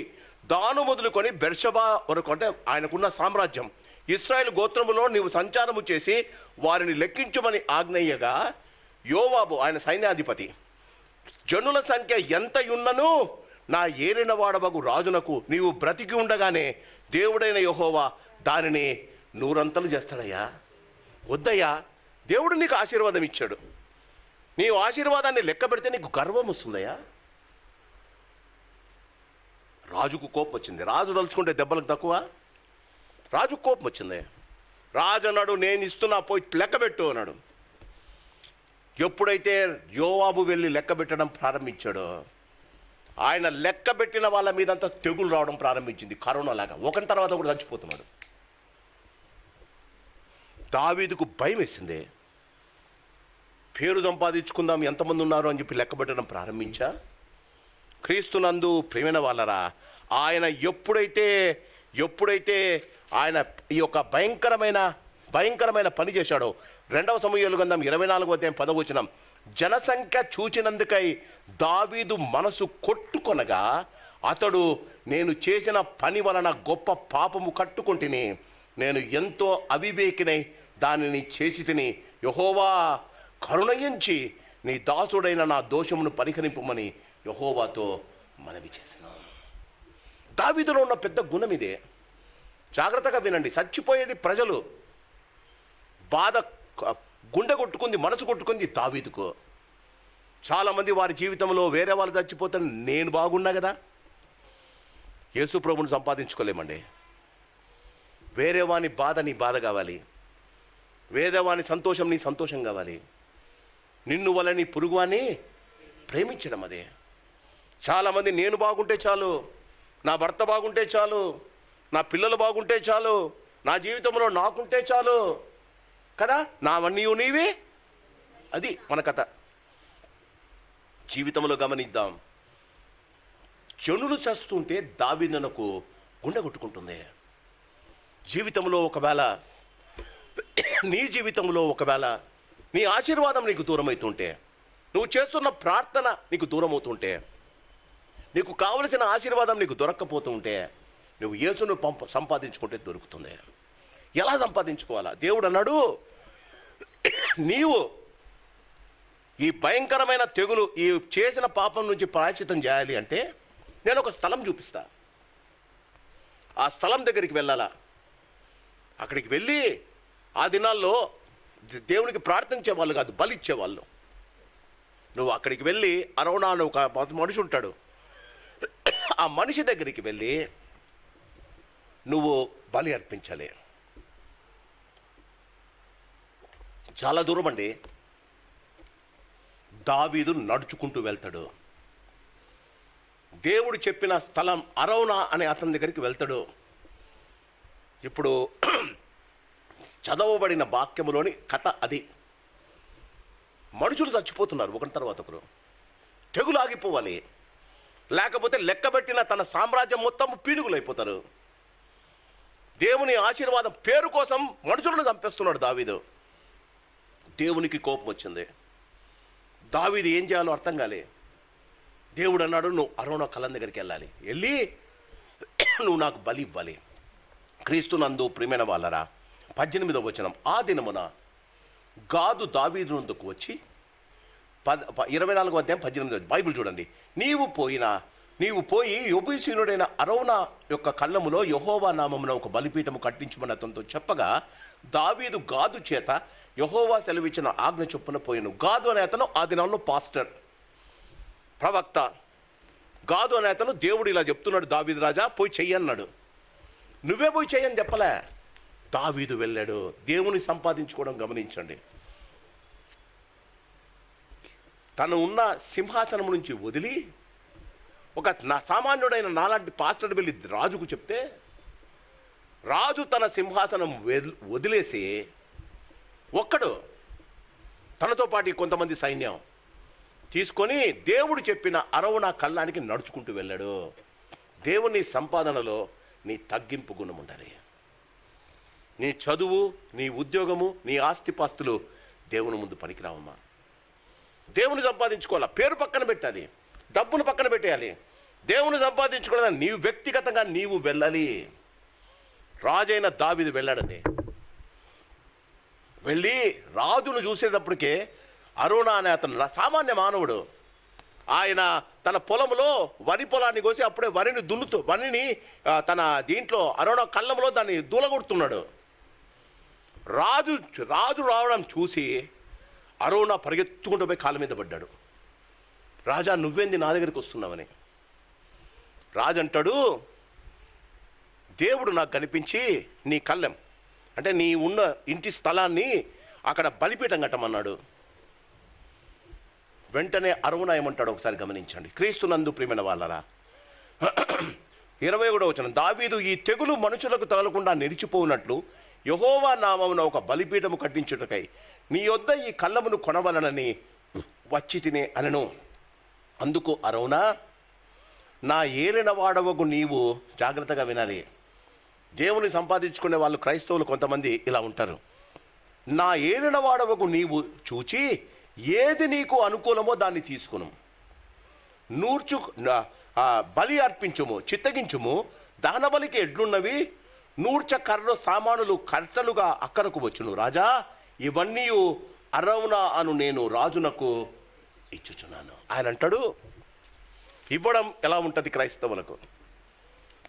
దాను మొదలుకొని బెర్షబా వరకు, అంటే ఆయనకున్న సామ్రాజ్యం, ఇశ్రాయేలు గోత్రములో నీవు సంచారము చేసి వారిని లెక్కించమని ఆజ్ఞయ్యగా, యోవాబు ఆయన సైన్యాధిపతి, జనుల సంఖ్య ఎంతయున్నను నా ఏలిన వాడవగు రాజునకు నీవు బ్రతికి ఉండగానే దేవుడైన యెహోవా దానిని 100 అంతలు చేస్తాడయ్యా. వద్దయ్యా, దేవుడు నీకు ఆశీర్వాదం ఇచ్చాడు. నీవు ఆశీర్వాదాన్ని లెక్క పెడితే నీకు గర్వం వస్తుందయ్యా. రాజుకు కోపం వచ్చింది. రాజు తలుచుకుంటే దెబ్బలకు తక్కువ. రాజుకు కోపం వచ్చింది. రాజు అన్నాడు, నేను ఇస్తున్నా, పోయి లెక్క పెట్టు అన్నాడు. ఎప్పుడైతే యోవాబు వెళ్ళి లెక్క పెట్టడం ప్రారంభించాడో, ఆయన లెక్క పెట్టిన వాళ్ళ మీదంతా తెగులు రావడం ప్రారంభించింది. కరోనా లాగా ఒకరి తర్వాత ఒకటి చచ్చిపోతున్నాడు. దావీదుకు భయం వేసింది. పేరు సంపాదించుకుందాం, ఎంతమంది ఉన్నారు అని చెప్పి లెక్క పెట్టడం ప్రారంభించా. క్రీస్తునందు ప్రేమైన వాళ్ళరా, ఆయన ఎప్పుడైతే ఆయన ఈ యొక్క భయంకరమైన పని చేశాడో, 2వ సమూయేలు గ్రంథం 24వ అధ్యాయం 10వ వచనం. జనసంఖ్య చూచినందుకై దావీదు మనసు కొట్టుకొనగా, అతడు, నేను చేసిన పని వలన గొప్ప పాపము కట్టుకుంటుని, నేను ఎంతో అవివేకినై దానిని చేసి తిని, యెహోవా కరుణయించి నీ దాసుడైన నా దోషమును పరిహరింపమని యెహోవాతో మనవి చేసిన. దావీదులో ఉన్న పెద్ద గుణం ఇదే. జాగ్రత్తగా వినండి. చచ్చిపోయేది ప్రజలు, బాధ గుండె కొట్టుకుంది, మనసు కొట్టుకుంది దావీదుకు. చాలామంది వారి జీవితంలో వేరే వాళ్ళు చచ్చిపోతే నేను బాగున్నా కదా. యేసు ప్రభువును సంపాదించుకోలేమండి. వేరే వాని బాధ నీ బాధ కావాలి, వేరేవాని సంతోషం నీ సంతోషం కావాలి. నిన్ను వల్ల నీ పొరుగువాన్ని ప్రేమించడం అదే. చాలామంది నేను బాగుంటే చాలు, నా భర్త బాగుంటే చాలు, నా పిల్లలు బాగుంటే చాలు, నా జీవితంలో నాకుంటే చాలు కదా, నావన్నీ నీవే. అది మన కథ. జీవితంలో గమనిద్దాం, జనులు చేస్తుంటే దావీదునకు గుండె కొట్టుకుంటుంది. జీవితంలో ఒకవేళ నీ జీవితంలో ఒకవేళ నీ ఆశీర్వాదం నీకు దూరం అవుతుంటే, నువ్వు చేస్తున్న ప్రార్థన నీకు దూరం అవుతుంటే, నీకు కావలసిన ఆశీర్వాదం నీకు దొరక్కపోతుంటే, నువ్వు యేసును సంపాదించుకుంటే దొరుకుతుంది. ఎలా సంపాదించుకోవాలా? దేవుడు అన్నాడు, నీవు ఈ భయంకరమైన తెగులు, ఈ చేసిన పాపం నుంచి ప్రాయశ్చిత్తం చేయాలి అంటే నేను ఒక స్థలం చూపిస్తా. ఆ స్థలం దగ్గరికి వెళ్ళాలా. అక్కడికి వెళ్ళి ఆ దినాల్లో దేవునికి ప్రార్థించేవాళ్ళు కాదు, బలి ఇచ్చేవాళ్ళు. నువ్వు అక్కడికి వెళ్ళి అరవణా అని ఒక మనిషి ఉంటాడు, ఆ మనిషి దగ్గరికి వెళ్ళి నువ్వు బలి అర్పించాలి. చాలా దూరం అండి. దావీదు నడుచుకుంటూ వెళ్తాడు. దేవుడు చెప్పిన స్థలం అరవణా అనే అతని దగ్గరికి వెళ్తాడు. ఇప్పుడు చదవబడిన వాక్యములోని కథ అది. మనుషులు చచ్చిపోతున్నారు ఒకరి తర్వాత ఒకరు. తెగులు ఆగిపోవాలి, లేకపోతే లెక్కబెట్టిన తన సామ్రాజ్యం మొత్తం పీనుగులైపోతారు. దేవుని ఆశీర్వాదం పేరు కోసం మనుషులను చంపేస్తున్నాడు దావీదు. దేవునికి కోపం వచ్చింది. దావీదు ఏం చేయాలో అర్థం కాలే. దేవుడు అన్నాడు, నువ్వు అరవణా కళ్ళం దగ్గరికి వెళ్ళాలి, వెళ్ళి నువ్వు నాకు బలి ఇవ్వాలి. క్రీస్తు నందు ప్రియమైన వాళ్ళరా, 18వ వచనం. ఆ దినమున గాదు దావీదు నందుకు వచ్చి 24వ అధ్యాయం 18 బైబిల్ చూడండి. నీవు పోయి యెబూసీయుడైన అరవణా యొక్క కళ్ళములో యెహోవా నామమున ఒక బలిపీఠము కట్టించమని అతనితో చెప్పగా, దావీదు గాదు చేత యెహోవా సెలవిచ్చిన ఆజ్ఞ చొప్పున పోయాను. గాదు అనే అతను ఆ దినాల్లో పాస్టర్, ప్రవక్త. గాదు అనే అతను దేవుడు ఇలా చెప్తున్నాడు, దావీదు రాజా పోయి చెయ్యన్నాడు. నువ్వే పోయి చెయ్యని చెప్పలే, దావీదు వెళ్ళాడు. దేవుని సంపాదించుకోవడం గమనించండి. తను ఉన్న సింహాసనం నుంచి వదిలి ఒక సామాన్యుడైన నాలాంటి పాస్టర్ వెళ్ళి రాజుకు చెప్తే, రాజు తన సింహాసనం వదిలేసి ఒక్కడు తనతో పాటు కొంతమంది సైన్యం తీసుకొని దేవుడు చెప్పిన అరవణా కళ్ళానికి నడుచుకుంటూ వెళ్ళాడు. దేవుని సంపాదనలో నీ తగ్గింపు గుణం ఉండాలి. నీ చదువు, నీ ఉద్యోగము, నీ ఆస్తిపాస్తులు దేవుని ముందు పనికిరావమ్మా. దేవుని సంపాదించుకోవాలా. పేరు పక్కన పెట్టాలి, డబ్బును పక్కన పెట్టేయాలి. దేవుని సంపాదించుకోవడానికి నీవు వ్యక్తిగతంగా నీవు వెళ్ళాలి. రాజైన దావీదు వెళ్ళాడండి. వెళ్ళి రాజును చూసేటప్పటికే అరవణా అనే అతను సామాన్య మానవుడు. ఆయన తన పొలంలో వరి పొలాన్ని కోసి అప్పుడే వరిని తన దీంట్లో అరవణా కళ్ళంలో దాన్ని దూలగొడుతున్నాడు. రాజు రావడం చూసి అరవణా పరిగెత్తుకుంటూ పోయి కాళ్ళ మీద పడ్డాడు. రాజా, నువ్వేంది నా దగ్గరికి వస్తున్నావని. రాజు అంటాడు, దేవుడు నాకు కనిపించి నీ కళ్ళెం అంటే నీ ఉన్న ఇంటి స్థలాన్ని అక్కడ బలిపీఠం కట్టమన్నాడు. వెంటనే అరవణా ఏమంటాడు ఒకసారి గమనించండి. క్రీస్తు నందు ప్రియమైన వాళ్ళరా, 21వ వచనం. దావీదు ఈ తెగులు మనుషులకు తగలకుండా నిలిచిపోనట్లు యెహోవా నామమున ఒక బలిపీఠము కట్టించుటకై నీ యొద్ద ఈ కళ్ళమును కొనవలనని వచ్చి తినే అనను. అందుకు అరవణా, నా ఏలిన వాడవకు నీవు జాగ్రత్తగా వినాలి. దేవుని సంపాదించుకునే వాళ్ళు క్రైస్తవులు కొంతమంది ఇలా ఉంటారు. నా ఏలిన వాడవకు నీవు చూచి ఏది నీకు అనుకూలమో దాన్ని తీసుకును, బలి అర్పించుము, చిత్తగించుము. దహనబలికి ఎడ్లున్నవి, నూర్చ కర్ర సామానులు కర్తలుగా అక్కడకు వచ్చును. రాజా, ఇవన్నీ అరవణా అను నేను రాజునకు ఇచ్చుచున్నాను. ఆయన అంటాడు, ఇవ్వడం ఎలా ఉంటుంది క్రైస్తవులకు?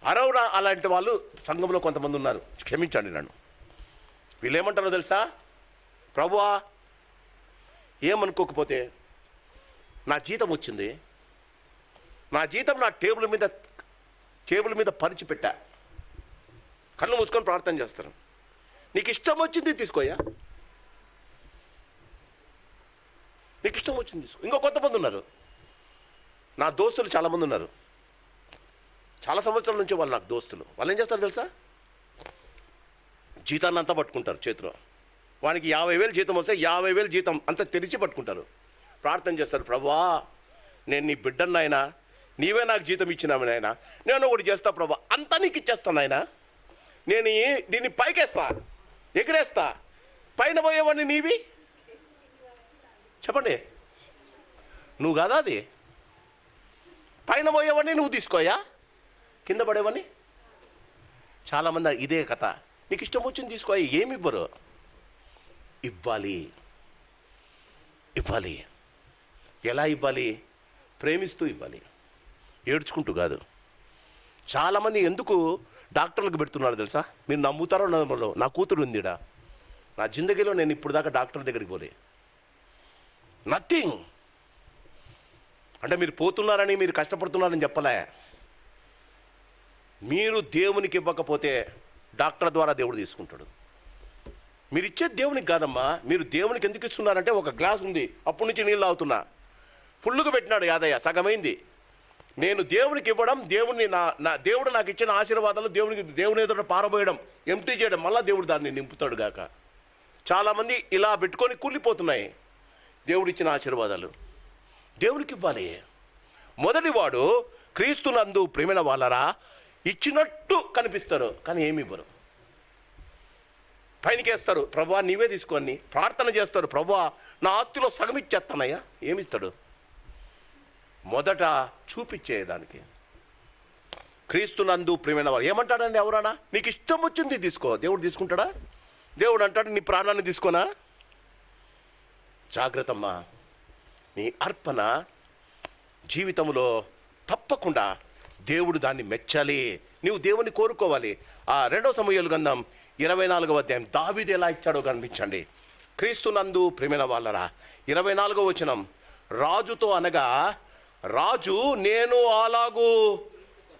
అరవణా అలాంటి వాళ్ళు సంఘంలో కొంతమంది ఉన్నారు, క్షమించండి నన్ను. వీళ్ళు ఏమంటారో తెలుసా? ప్రభువా, ఏమనుకోకపోతే నా జీతం వచ్చింది, నా జీతం నా టేబుల్ మీద పరిచి పెట్టా, కళ్ళు మూసుకొని ప్రార్థన చేస్తారు. నీకు ఇష్టం వచ్చింది తీసుకోయా, నీకు ఇష్టం వచ్చింది తీసుకో. ఇంకో కొంతమంది ఉన్నారు, నా దోస్తులు చాలామంది ఉన్నారు, చాలా సంవత్సరాల నుంచి వాళ్ళు నాకు దోస్తులు. వాళ్ళు ఏం చేస్తారు తెలుసా? జీతాన్ని అంతా పట్టుకుంటారు చేతిలో. వానికి 50,000 జీతం వస్తే 50,000 జీతం అంతా తెరిచి పట్టుకుంటారు. ప్రార్థన చేస్తారు, ప్రభువా నేను నీ బిడ్డను నాయనా, నీవే నాకు జీతం ఇచ్చినావు నాయనా, నేను ఒకటి చేస్తా ప్రభా, అంతా నీకు ఇచ్చేస్తాను నాయనా, నేను దీన్ని పైకేస్తా, ఎగిరేస్తా, పైన పోయేవాడిని నీవి. చెప్పండి, నువ్వు కాదా అది? పైన పోయేవాడిని నువ్వు తీసుకోయా, కింద పడేవాడిని. చాలామంది ఇదే కథ. నీకు ఇష్టం వచ్చింది తీసుకో. ఏమి ఇవ్వరు, ఇవ్వాలి. ఇవ్వాలి. ఎలా ఇవ్వాలి? ప్రేమిస్తూ ఇవ్వాలి, ఏడ్చుకుంటూ కాదు. చాలామంది ఎందుకు డాక్టర్లకు పెడుతున్నారు తెలుసా? మీరు నమ్ముతారో నమ్మలో, నా కూతురు ఉందిడా, నా జిందగీలో నేను ఇప్పుడు దాకా డాక్టర్ దగ్గరికి పోలే. నథింగ్. అంటే మీరు పోతున్నారని, మీరు కష్టపడుతున్నారని చెప్పలే. మీరు దేవునికి ఇవ్వకపోతే డాక్టర్ ద్వారా దేవుడు తీసుకుంటాడు. మీరు ఇచ్చేది దేవునికి కాదమ్మా. మీరు దేవునికి ఎందుకు ఇస్తున్నారంటే, ఒక గ్లాస్ ఉంది, అప్పటి నుంచి నీళ్ళు తాగుతున్నా, ఫుల్లుగా పెట్టినాడు యాదయ్య, సగమైంది. నేను దేవునికి ఇవ్వడం, నా దేవుడు నాకు ఇచ్చిన ఆశీర్వాదాలు దేవుని ఎదుట పారబోయడం, ఎంటీ చేయడం, మళ్ళీ దేవుడు దాన్ని నింపుతాడు గాక. చాలామంది ఇలా పెట్టుకొని కూలిపోతున్నాయి దేవుడు ఇచ్చిన ఆశీర్వాదాలు. దేవునికి ఇవ్వాలి. మొదటివాడు క్రీస్తునందు ప్రేమైన వాళ్ళరా ఇచ్చినట్టు కనిపిస్తారు, కానీ ఏమి ఇవ్వరు. పైనకేస్తారు, ప్రభువా నీవే తీసుకొని ప్రార్థన చేస్తారు, ప్రభువా నా ఆస్తిలో సగం ఇచ్చేస్తానయ్యా. ఏమిస్తాడు? మొదట చూపించేదానికి. క్రీస్తునందు ప్రేమైన వారు ఏమంటాడండి? ఎవరన్నా నీకు ఇష్టం వచ్చింది తీసుకో. దేవుడు తీసుకుంటాడా? దేవుడు అంటాడు నీ ప్రాణాన్ని తీసుకోనా? జాగ్రత్తమ్మా. నీ అర్పణ జీవితంలో తప్పకుండా దేవుడు దాన్ని మెచ్చాలి. నీవు దేవుని కోరుకోవాలి. ఆ 2 సమూయేలు గ్రంథం 24వ అధ్యాయం దావీదు ఎలా ఇచ్చాడో కనిపించండి. క్రీస్తునందు ప్రేమైన వాళ్ళరా 24వ వచనం, రాజుతో అనగా రాజు నేను అలాగూ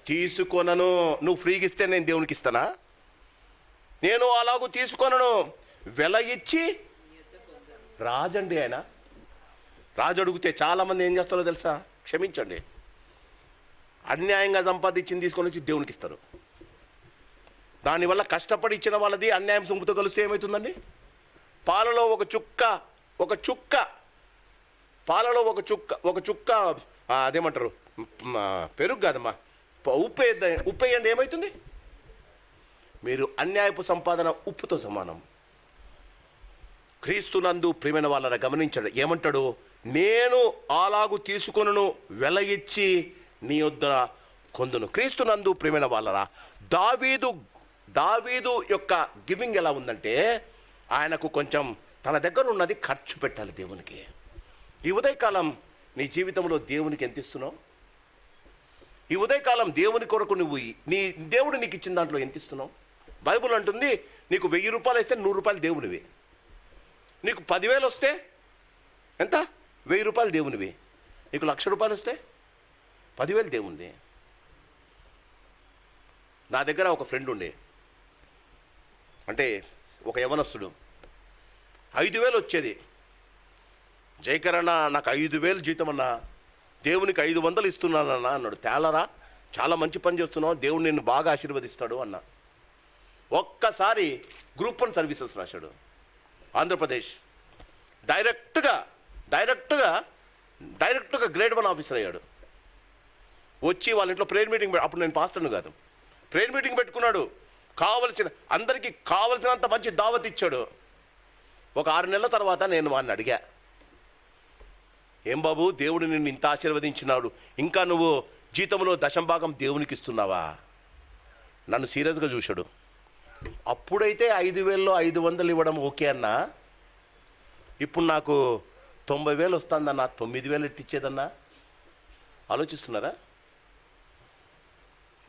తీసుకొనను. నువ్వు ఫ్రీగా ఇస్తే నేను దేవునికి ఇస్తానా? నేను అలాగూ తీసుకొనను, వెల ఇచ్చి. రాజండి ఆయన. రాజు అడిగితే చాలామంది ఏం చేస్తారో తెలుసా? క్షమించండి, అన్యాయంగా సంపాదించింది తీసుకొని వచ్చి దేవునికి ఇస్తారు. దానివల్ల కష్టపడి ఇచ్చిన వాళ్ళది అన్యాయం సొమ్ముతో కలిస్తే ఏమవుతుందండి? పాలలో ఒక చుక్క పాలలో ఒక చుక్క అదేమంటారు, పెరుగు కాదమ్మా, ఉప్పు వేయండి, ఏమవుతుంది? మీరు అన్యాయపు సంపాదన ఉప్పుతో సమానం. క్రీస్తునందు ప్రియమైన వాళ్ళని గమనించండి. ఏమంటాడు? నేను అలాగు తీసుకొనును, వెల ఇచ్చి నీ వద్ద కొందును. క్రీస్తునందు ప్రియమైన వాళ్ళరా దావీదు యొక్క గివింగ్ ఎలా ఉందంటే, ఆయనకు కొంచెం తన దగ్గర ఉన్నది ఖర్చు పెట్టాలి దేవునికి. ఈ ఉదయకాలం నీ జీవితంలో దేవునికి ఎంత ఇస్తున్నావు? ఈ ఉదయకాలం దేవుని కొరకు నువ్వు దేవుడు నీకు ఇచ్చిన దాంట్లో ఎంత ఇస్తున్నావు? బైబుల్ అంటుంది, నీకు 1000 రూపాయలు ఇస్తే 100 రూపాయలు దేవునివి. నీకు 10,000 వస్తే ఎంత? 1000 రూపాయలు దేవునివి. నీకు 1,00,000 రూపాయలు వస్తే 10,000 దేవునిది. నా దగ్గర ఒక ఫ్రెండ్ ఉండే, అంటే ఒక యవనస్తుడు, 5,000 వచ్చేది. జయకరణ నాకు 5,000 జీతం అన్నా, దేవునికి 500 ఇస్తున్నానన్నా అన్నాడు. తేలరా, చాలా మంచి పని చేస్తున్నావు, దేవుడు నిన్ను బాగా ఆశీర్వదిస్తాడు అన్నా. ఒక్కసారి గ్రూప్ 1 సర్వీసెస్ రాశాడు, ఆంధ్రప్రదేశ్. డైరెక్ట్గా గ్రేడ్ 1 ఆఫీసర్ అయ్యాడు. వచ్చి వాళ్ళ ఇంట్లో ప్రేయర్ మీటింగ్, అప్పుడు నేను పాస్టర్ను కాదు, ప్రేయర్ మీటింగ్ పెట్టుకున్నాడు. అందరికీ కావలసినంత మంచి దావత్ ఇచ్చాడు. ఒక 6 నెలల తర్వాత నేను వాడిని అడిగా, ఏం బాబు, దేవుడు నిన్ను ఇంత ఆశీర్వదించినాడు, ఇంకా నువ్వు జీతంలో 10% దేవునికి ఇస్తున్నావా? నన్ను సీరియస్గా చూశాడు. అప్పుడైతే 5,000లో 500 ఇవ్వడం ఓకే అన్నా, ఇప్పుడు నాకు 90,000 వస్తుందన్నా, 9,000 ఎట్టిచ్చేదన్నా? ఆలోచిస్తున్నారా?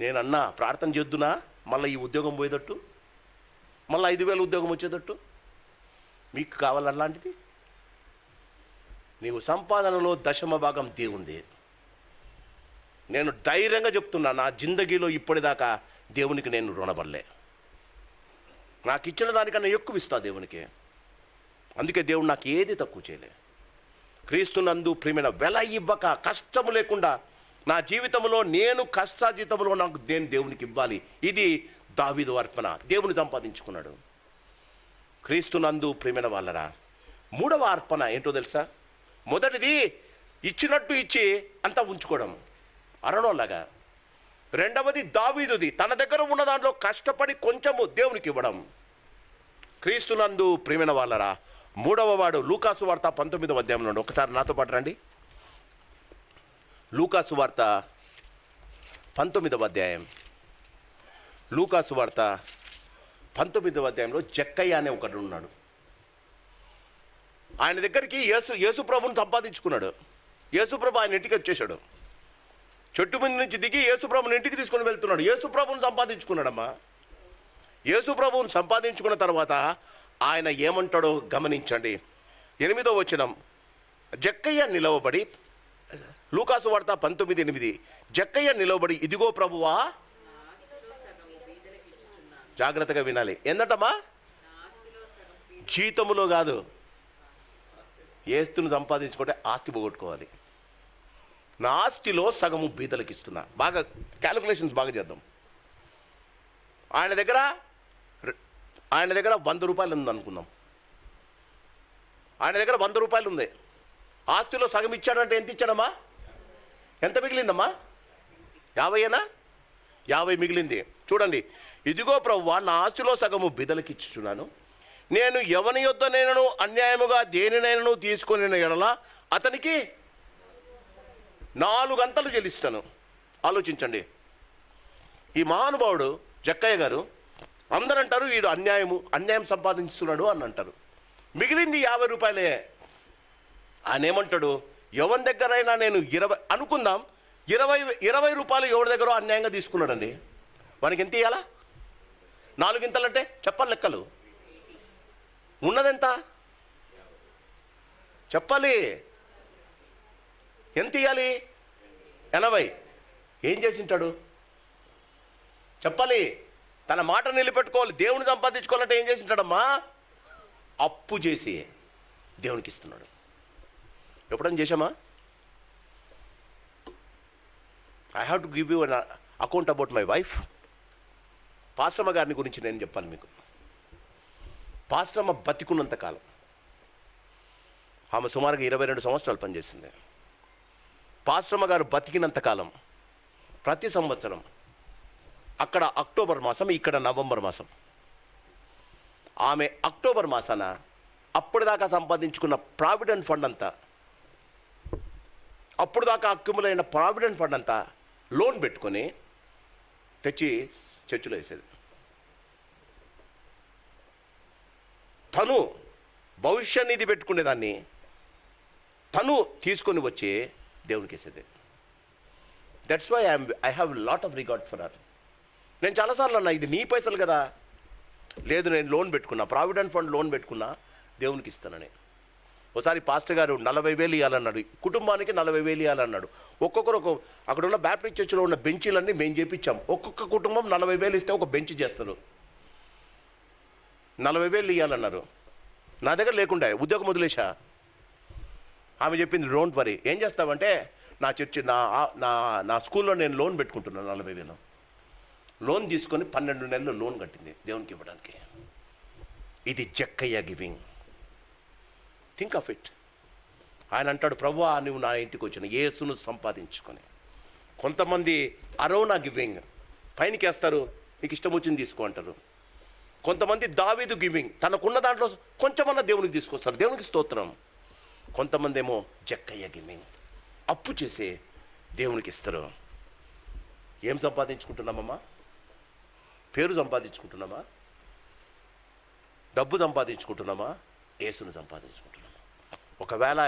నేనన్నా ప్రార్థన చేద్దునా మళ్ళీ ఈ ఉద్యోగం పోయేటట్టు, మళ్ళీ 5,000 ఉద్యోగం వచ్చేటట్టు? మీకు కావాలలాంటిది? నీవు సంపాదనలో 10% దేవుంది. నేను ధైర్యంగా చెప్తున్నా, నా జిందగీలో ఇప్పటిదాకా దేవునికి నేను రుణపడలే. నాకు ఇచ్చిన దానికన్నా ఎక్కువ ఇస్తా దేవునికి. అందుకే దేవుడు నాకు ఏది తక్కువ చేయలే. క్రీస్తునందు ప్రియమైన వెల ఇవ్వక, కష్టము లేకుండా నా జీవితంలో నేను కష్టాజీతంలో నేను దేవునికి ఇవ్వాలి. ఇది దావీదు అర్పణ. దేవుని సంపాదించుకున్నాడు. క్రీస్తునందు ప్రియమైన వాళ్ళరా, మూడవ అర్పణ ఏంటో తెలుసా? మొదటిది ఇచ్చినట్టు ఇచ్చి అంతా ఉంచుకోవడం, అరణోలాగా. రెండవది దావీదుది, తన దగ్గర ఉన్న దాంట్లో కష్టపడి కొంచెము దేవునికి ఇవ్వడం. క్రీస్తునందు ప్రియమైన వాళ్ళరా, మూడవ వాడు లూకాసు వార్త 19వ అధ్యాయంలో ఉండి, ఒకసారి నాతో పాటు రండి. లూకాసు వార్త 19వ అధ్యాయం. లూకాసు వార్త 19వ అధ్యాయంలో జక్కయ్య అనే ఒకడు ఉన్నాడు. ఆయన దగ్గరికి యేసుప్రభుని సంపాదించుకున్నాడు. యేసుప్రభు ఆయన ఇంటికి వచ్చేసాడు. చెట్టు మీద నుంచి దిగి యేసుప్రభుని ఇంటికి తీసుకొని వెళ్తున్నాడు. యేసుప్రభుని సంపాదించుకున్నాడమ్మా. యేసుప్రభుని సంపాదించుకున్న తర్వాత ఆయన ఏమంటాడో గమనించండి. 8వ వచనం, జక్కయ్య నిలవబడి, లూకాసు వార్త 19:8, జక్కయ్య నిలవబడి, ఇదిగో ప్రభువా, జాగ్రత్తగా వినాలి. ఏందంటమ్మా? జీతములో కాదు, ఏస్తును సంపాదించుకుంటే ఆస్తి పోగొట్టుకోవాలి. నా ఆస్తిలో సగము బీదలకు ఇస్తున్నా. బాగా క్యాలిక్యులేషన్స్ బాగా చేద్దాం. ఆయన దగ్గర 100 రూపాయలు ఉంది అనుకుందాం. ఆయన దగ్గర 100 రూపాయలు ఉంది. ఆస్తిలో సగం ఇచ్చాడంటే ఎంత ఇచ్చాడమ్మా? ఎంత మిగిలిందమ్మా? 50 50 మిగిలింది. చూడండి, ఇదిగో ప్రభువా, నా ఆస్తిలో సగము బీదలకు ఇచ్చుచున్నాను. నేను ఎవని యొద్ద నేను అన్యాయముగా దేనినైనా తీసుకొని ఎడల అతనికి 4 అంతలు చెల్లిస్తాను. ఆలోచించండి. ఈ మహానుభావుడు జక్కయ్య గారు, అందరూ అంటారు వీడు అన్యాయం సంపాదించుతున్నాడు అని అంటారు. మిగిలింది 50 రూపాయలే. ఆయన ఏమంటాడు? ఎవరి దగ్గరైనా నేను 20 అనుకుందాం, 20 రూపాయలు ఎవరి దగ్గర అన్యాయంగా తీసుకున్నాడండి. వానికి ఎంత ఇవ్వాలా? 4 గింతలంటే చెప్పాలి లెక్కలు. ఉన్నదెంత చెప్పాలి? ఎంత ఇవ్వాలి? 80. ఏం చేసి ఉంటాడు చెప్పాలి? తన మాట నిలబెట్టుకోవాలి. దేవుని సంపాదించుకోవాలంటే ఏం చేసి ఉంటాడమ్మా? అప్పు చేసి దేవునికి ఇస్తున్నాడు. ఎప్పుడైనా చేశామా? I have to give you an account about my wife. పాస్టమ్మ గారిని గురించి నేను చెప్పాలి మీకు. పాస్టమ్మ బతికున్నంత కాలం, ఆమె సుమారుగా 22 సంవత్సరాలు పనిచేసింది. పాస్టమ్మ గారు బతికినంత కాలం ప్రతి సంవత్సరం అక్కడ అక్టోబర్ మాసం, ఇక్కడ నవంబర్ మాసం, ఆమె అక్టోబర్ మాసాన అప్పటిదాకా సంపాదించుకున్న ప్రావిడెంట్ ఫండ్ అంతా, అప్పుడు దాకా అక్యుములైన ప్రావిడెంట్ ఫండ్ అంతా లోన్ పెట్టుకొని తెచ్చి చర్చిలో వేసేది. తను భవిష్య నిధి పెట్టుకునేదాన్ని తను తీసుకొని వచ్చి దేవునికి వేసేది. That's why I have lot of regard for her. నేను చాలాసార్లు అన్నా, ఇది నీ పైసలు కదా. లేదు, నేను లోన్ పెట్టుకున్నా, ప్రావిడెంట్ ఫండ్ లోన్ పెట్టుకున్నా, దేవునికి ఇస్తానని. ఒకసారి పాస్టర్ గారు 40,000 ఇవ్వాలన్నాడు, కుటుంబానికి 40,000 ఇవ్వాలన్నాడు. ఒక్కొక్కరు అక్కడ ఉన్న బ్యాప్టిస్ట్ చర్చిలో ఉన్న బెంచీలన్నీ మేము చేయించాం. ఒక్కొక్క కుటుంబం 40,000 ఇస్తే ఒక బెంచ్ చేస్తారు. 40,000 ఇవ్వాలన్నారు. నా దగ్గర లేకుండా ఉద్యోగం వదిలేశా. ఆమె చెప్పింది, డోంట్ వరీ, ఏం చేస్తావంటే నా చర్చి నా స్కూల్లో నేను లోన్ పెట్టుకుంటున్నాను. 40,000 లోన్ తీసుకొని 12 నెలలు లోన్ కట్టింది దేవునికి ఇవ్వడానికి. ఇది జక్కయ్య గివింగ్. Think of it. ఆయన అంటాడు, ప్రభువా నువ్వు నా ఇంటికి వచ్చిన యేసును సంపాదించుకొని. కొంతమంది అరోనా గివింగ్, పైనకి వేస్తారు, నీకు ఇష్టం వచ్చింది తీసుకో అంటారు. కొంతమంది దావీదు గివింగ్, తనకున్న దాంట్లో కొంచెమన్నా దేవునికి తీసుకొస్తారు, దేవునికి స్తోత్రం. కొంతమంది ఏమో జక్కయ్య గివింగ్, అప్పు చేసి దేవునికి ఇస్తారు. ఏం సంపాదించుకుంటున్నామమ్మా? పేరు సంపాదించుకుంటున్నామా? డబ్బు సంపాదించుకుంటున్నామా? యేసును సంపాదించుకుంటున్నామా? ఒకవేళ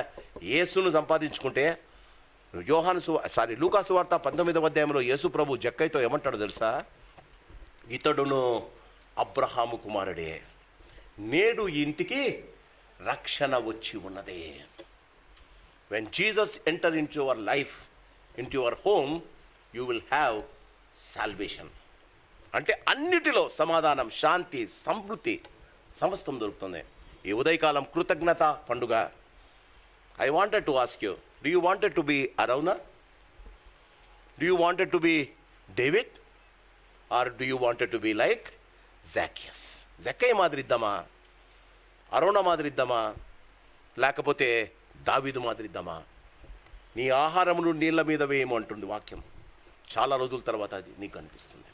యేసును సంపాదించుకుంటే లూకాసు వార్త 19వ అధ్యాయంలో యేసు ప్రభు జక్కయ్యతో ఏమంటాడో తెలుసా? ఇతడును అబ్రహాము కుమారుడే, నేడు ఇంటికి రక్షణ వచ్చి ఉన్నదే. When Jesus enter into your life, into your home, you will have salvation. అంటే అన్నిటిలో సమాధానం, శాంతి, సమృద్ధి సమస్తం దొరుకుతుంది. ఈ ఉదయకాలం కృతజ్ఞత పండుగ. I wanted to ask you, do you wanted to be Araunah? Do you wanted to be David or do you wanted to be like Zacchaeus? జక్కయ్య మాదిరి ఇద్దామా, అరోనా మాదిరి ఇద్దామా, లేకపోతే దావీదు మాదిరి ఇద్దామా? నీ ఆహారమును నీళ్ళ మీద వేయము అంటుంది వాక్యం. చాలా రోజుల తర్వాత అది నీకు అనిపిస్తుంది.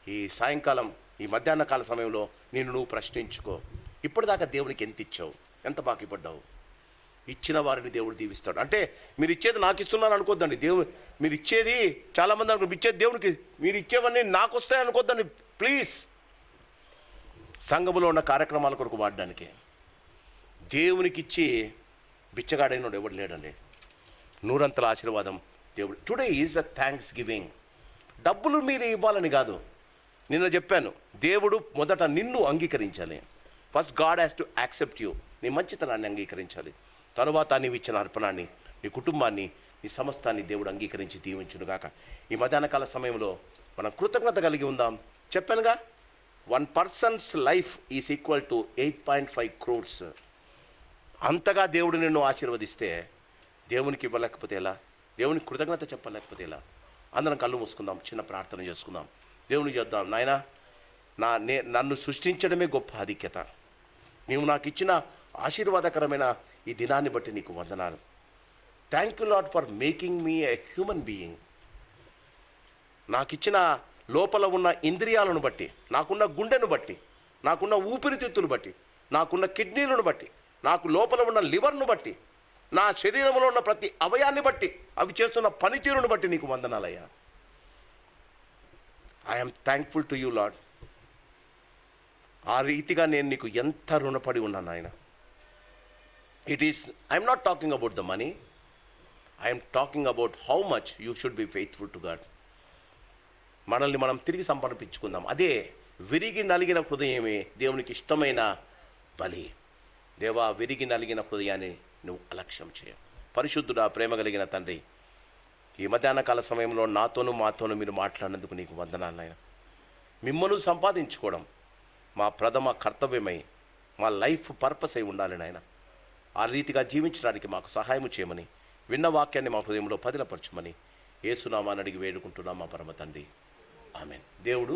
ఈ సాయంకాలం, ఈ మధ్యాహ్న కాల సమయంలో నువ్వు ప్రశ్నించుకో. ఇప్పటిదాకా దేవునికి ఎంత ఇచ్చావు, ఎంత బాకీ పడ్డావు? ఇచ్చిన వారిని దేవుడు దీవిస్తాడు. అంటే మీరు ఇచ్చేది నాకు ఇస్తున్నాను అనుకోద్దండి. దేవుడు మీరు ఇచ్చేది, చాలామంది అనుకో ఇచ్చేది దేవునికి, మీరు ఇచ్చేవన్నీ నాకు వస్తాయి అనుకోద్దండి ప్లీజ్. సంఘములో ఉన్న కార్యక్రమాల కొరకు వాడడానికి. దేవునికి ఇచ్చి బిచ్చగాడైనోడు ఎవడు లేడండి. నూరంతల ఆశీర్వాదం దేవుడు. Today is a thanks giving. డబ్బులు మీరు ఇవ్వాలని కాదు. నిన్న చెప్పాను, దేవుడు మొదట నిన్ను అంగీకరించాలి. First God has to accept you. నీ మంచితనాన్ని అంగీకరించాలి. తరువాత నీవు ఇచ్చిన అర్పణాన్ని, నీ కుటుంబాన్ని, నీ సమస్తాన్ని దేవుడు అంగీకరించి దీవించునుగాక. ఈ మధ్యాహ్నకాల సమయంలో మనం కృతజ్ఞత కలిగి ఉందాం. చెప్పానుగా, 1 person's life is equal to 8.5 crores. అంతగా దేవుడు నిన్ను ఆశీర్వదిస్తే దేవునికి ఇవ్వలేకపోతే ఎలా? దేవునికి కృతజ్ఞత చెప్పలేకపోతే ఎలా? అందరం కళ్ళు మూసుకుందాం, చిన్న ప్రార్థన చేసుకుందాం. దేవునికి చేద్దాం. నాయనా, నన్ను సృష్టించడమే గొప్ప ఆధిక్యత. నీవు నాకు ఇచ్చిన ఆశీర్వాదకరమైన ఈ దినాన్ని బట్టి నీకు వందనాలు. Thank you lord for making me a human being. నాకు ఇచ్చిన లోపల ఉన్న ఇంద్రియాలను బట్టి, నాకున్న గుండెను బట్టి, నాకున్న ఊపిరితిత్తులు బట్టి, నాకున్న కిడ్నీలను బట్టి, నాకు లోపల ఉన్న లివర్ను బట్టి, నా శరీరంలో ఉన్న ప్రతి అవయాన్ని బట్టి, అవి చేస్తున్న పనితీరును బట్టి నీకు వందనాలయ్యా. I'm thankful to you lord. ఆ రీతిగా నేను నీకు ఎంత రుణపడి ఉన్నాను ఆయన. I'm not talking about the money, I'm talking about how much you should be faithful to God. మనల్ని మనం తిరిగి సంపాదించుకుందాం. అదే విరిగి నలిగిన హృదయమే దేవునికి ఇష్టమైన బలి. దేవా, విరిగి నలిగిన హృదయాన్ని నువ్వు అలక్ష్యం చేయ. పరిశుద్ధుడా, ప్రేమ కలిగిన తండ్రి, ఈ మధ్యాహ్న కాల సమయంలో నాతోనూ మాతోనూ మీరు మాట్లాడినందుకు నీకు వందనాలు నాయన. మిమ్మల్ని సంపాదించుకోవడం మా ప్రథమ కర్తవ్యమై, మా లైఫ్ పర్పస్ అయి ఉండాలి నాయన. ఆ రీతిగా జీవించడానికి మాకు సహాయం చేయమని, విన్న వాక్యాన్ని మా హృదయంలో పదిలపరచుమని యేసునామాన్ని అడిగి వేడుకుంటున్నాం మా పరమ తండ్రి. ఆమేన్. దేవుడు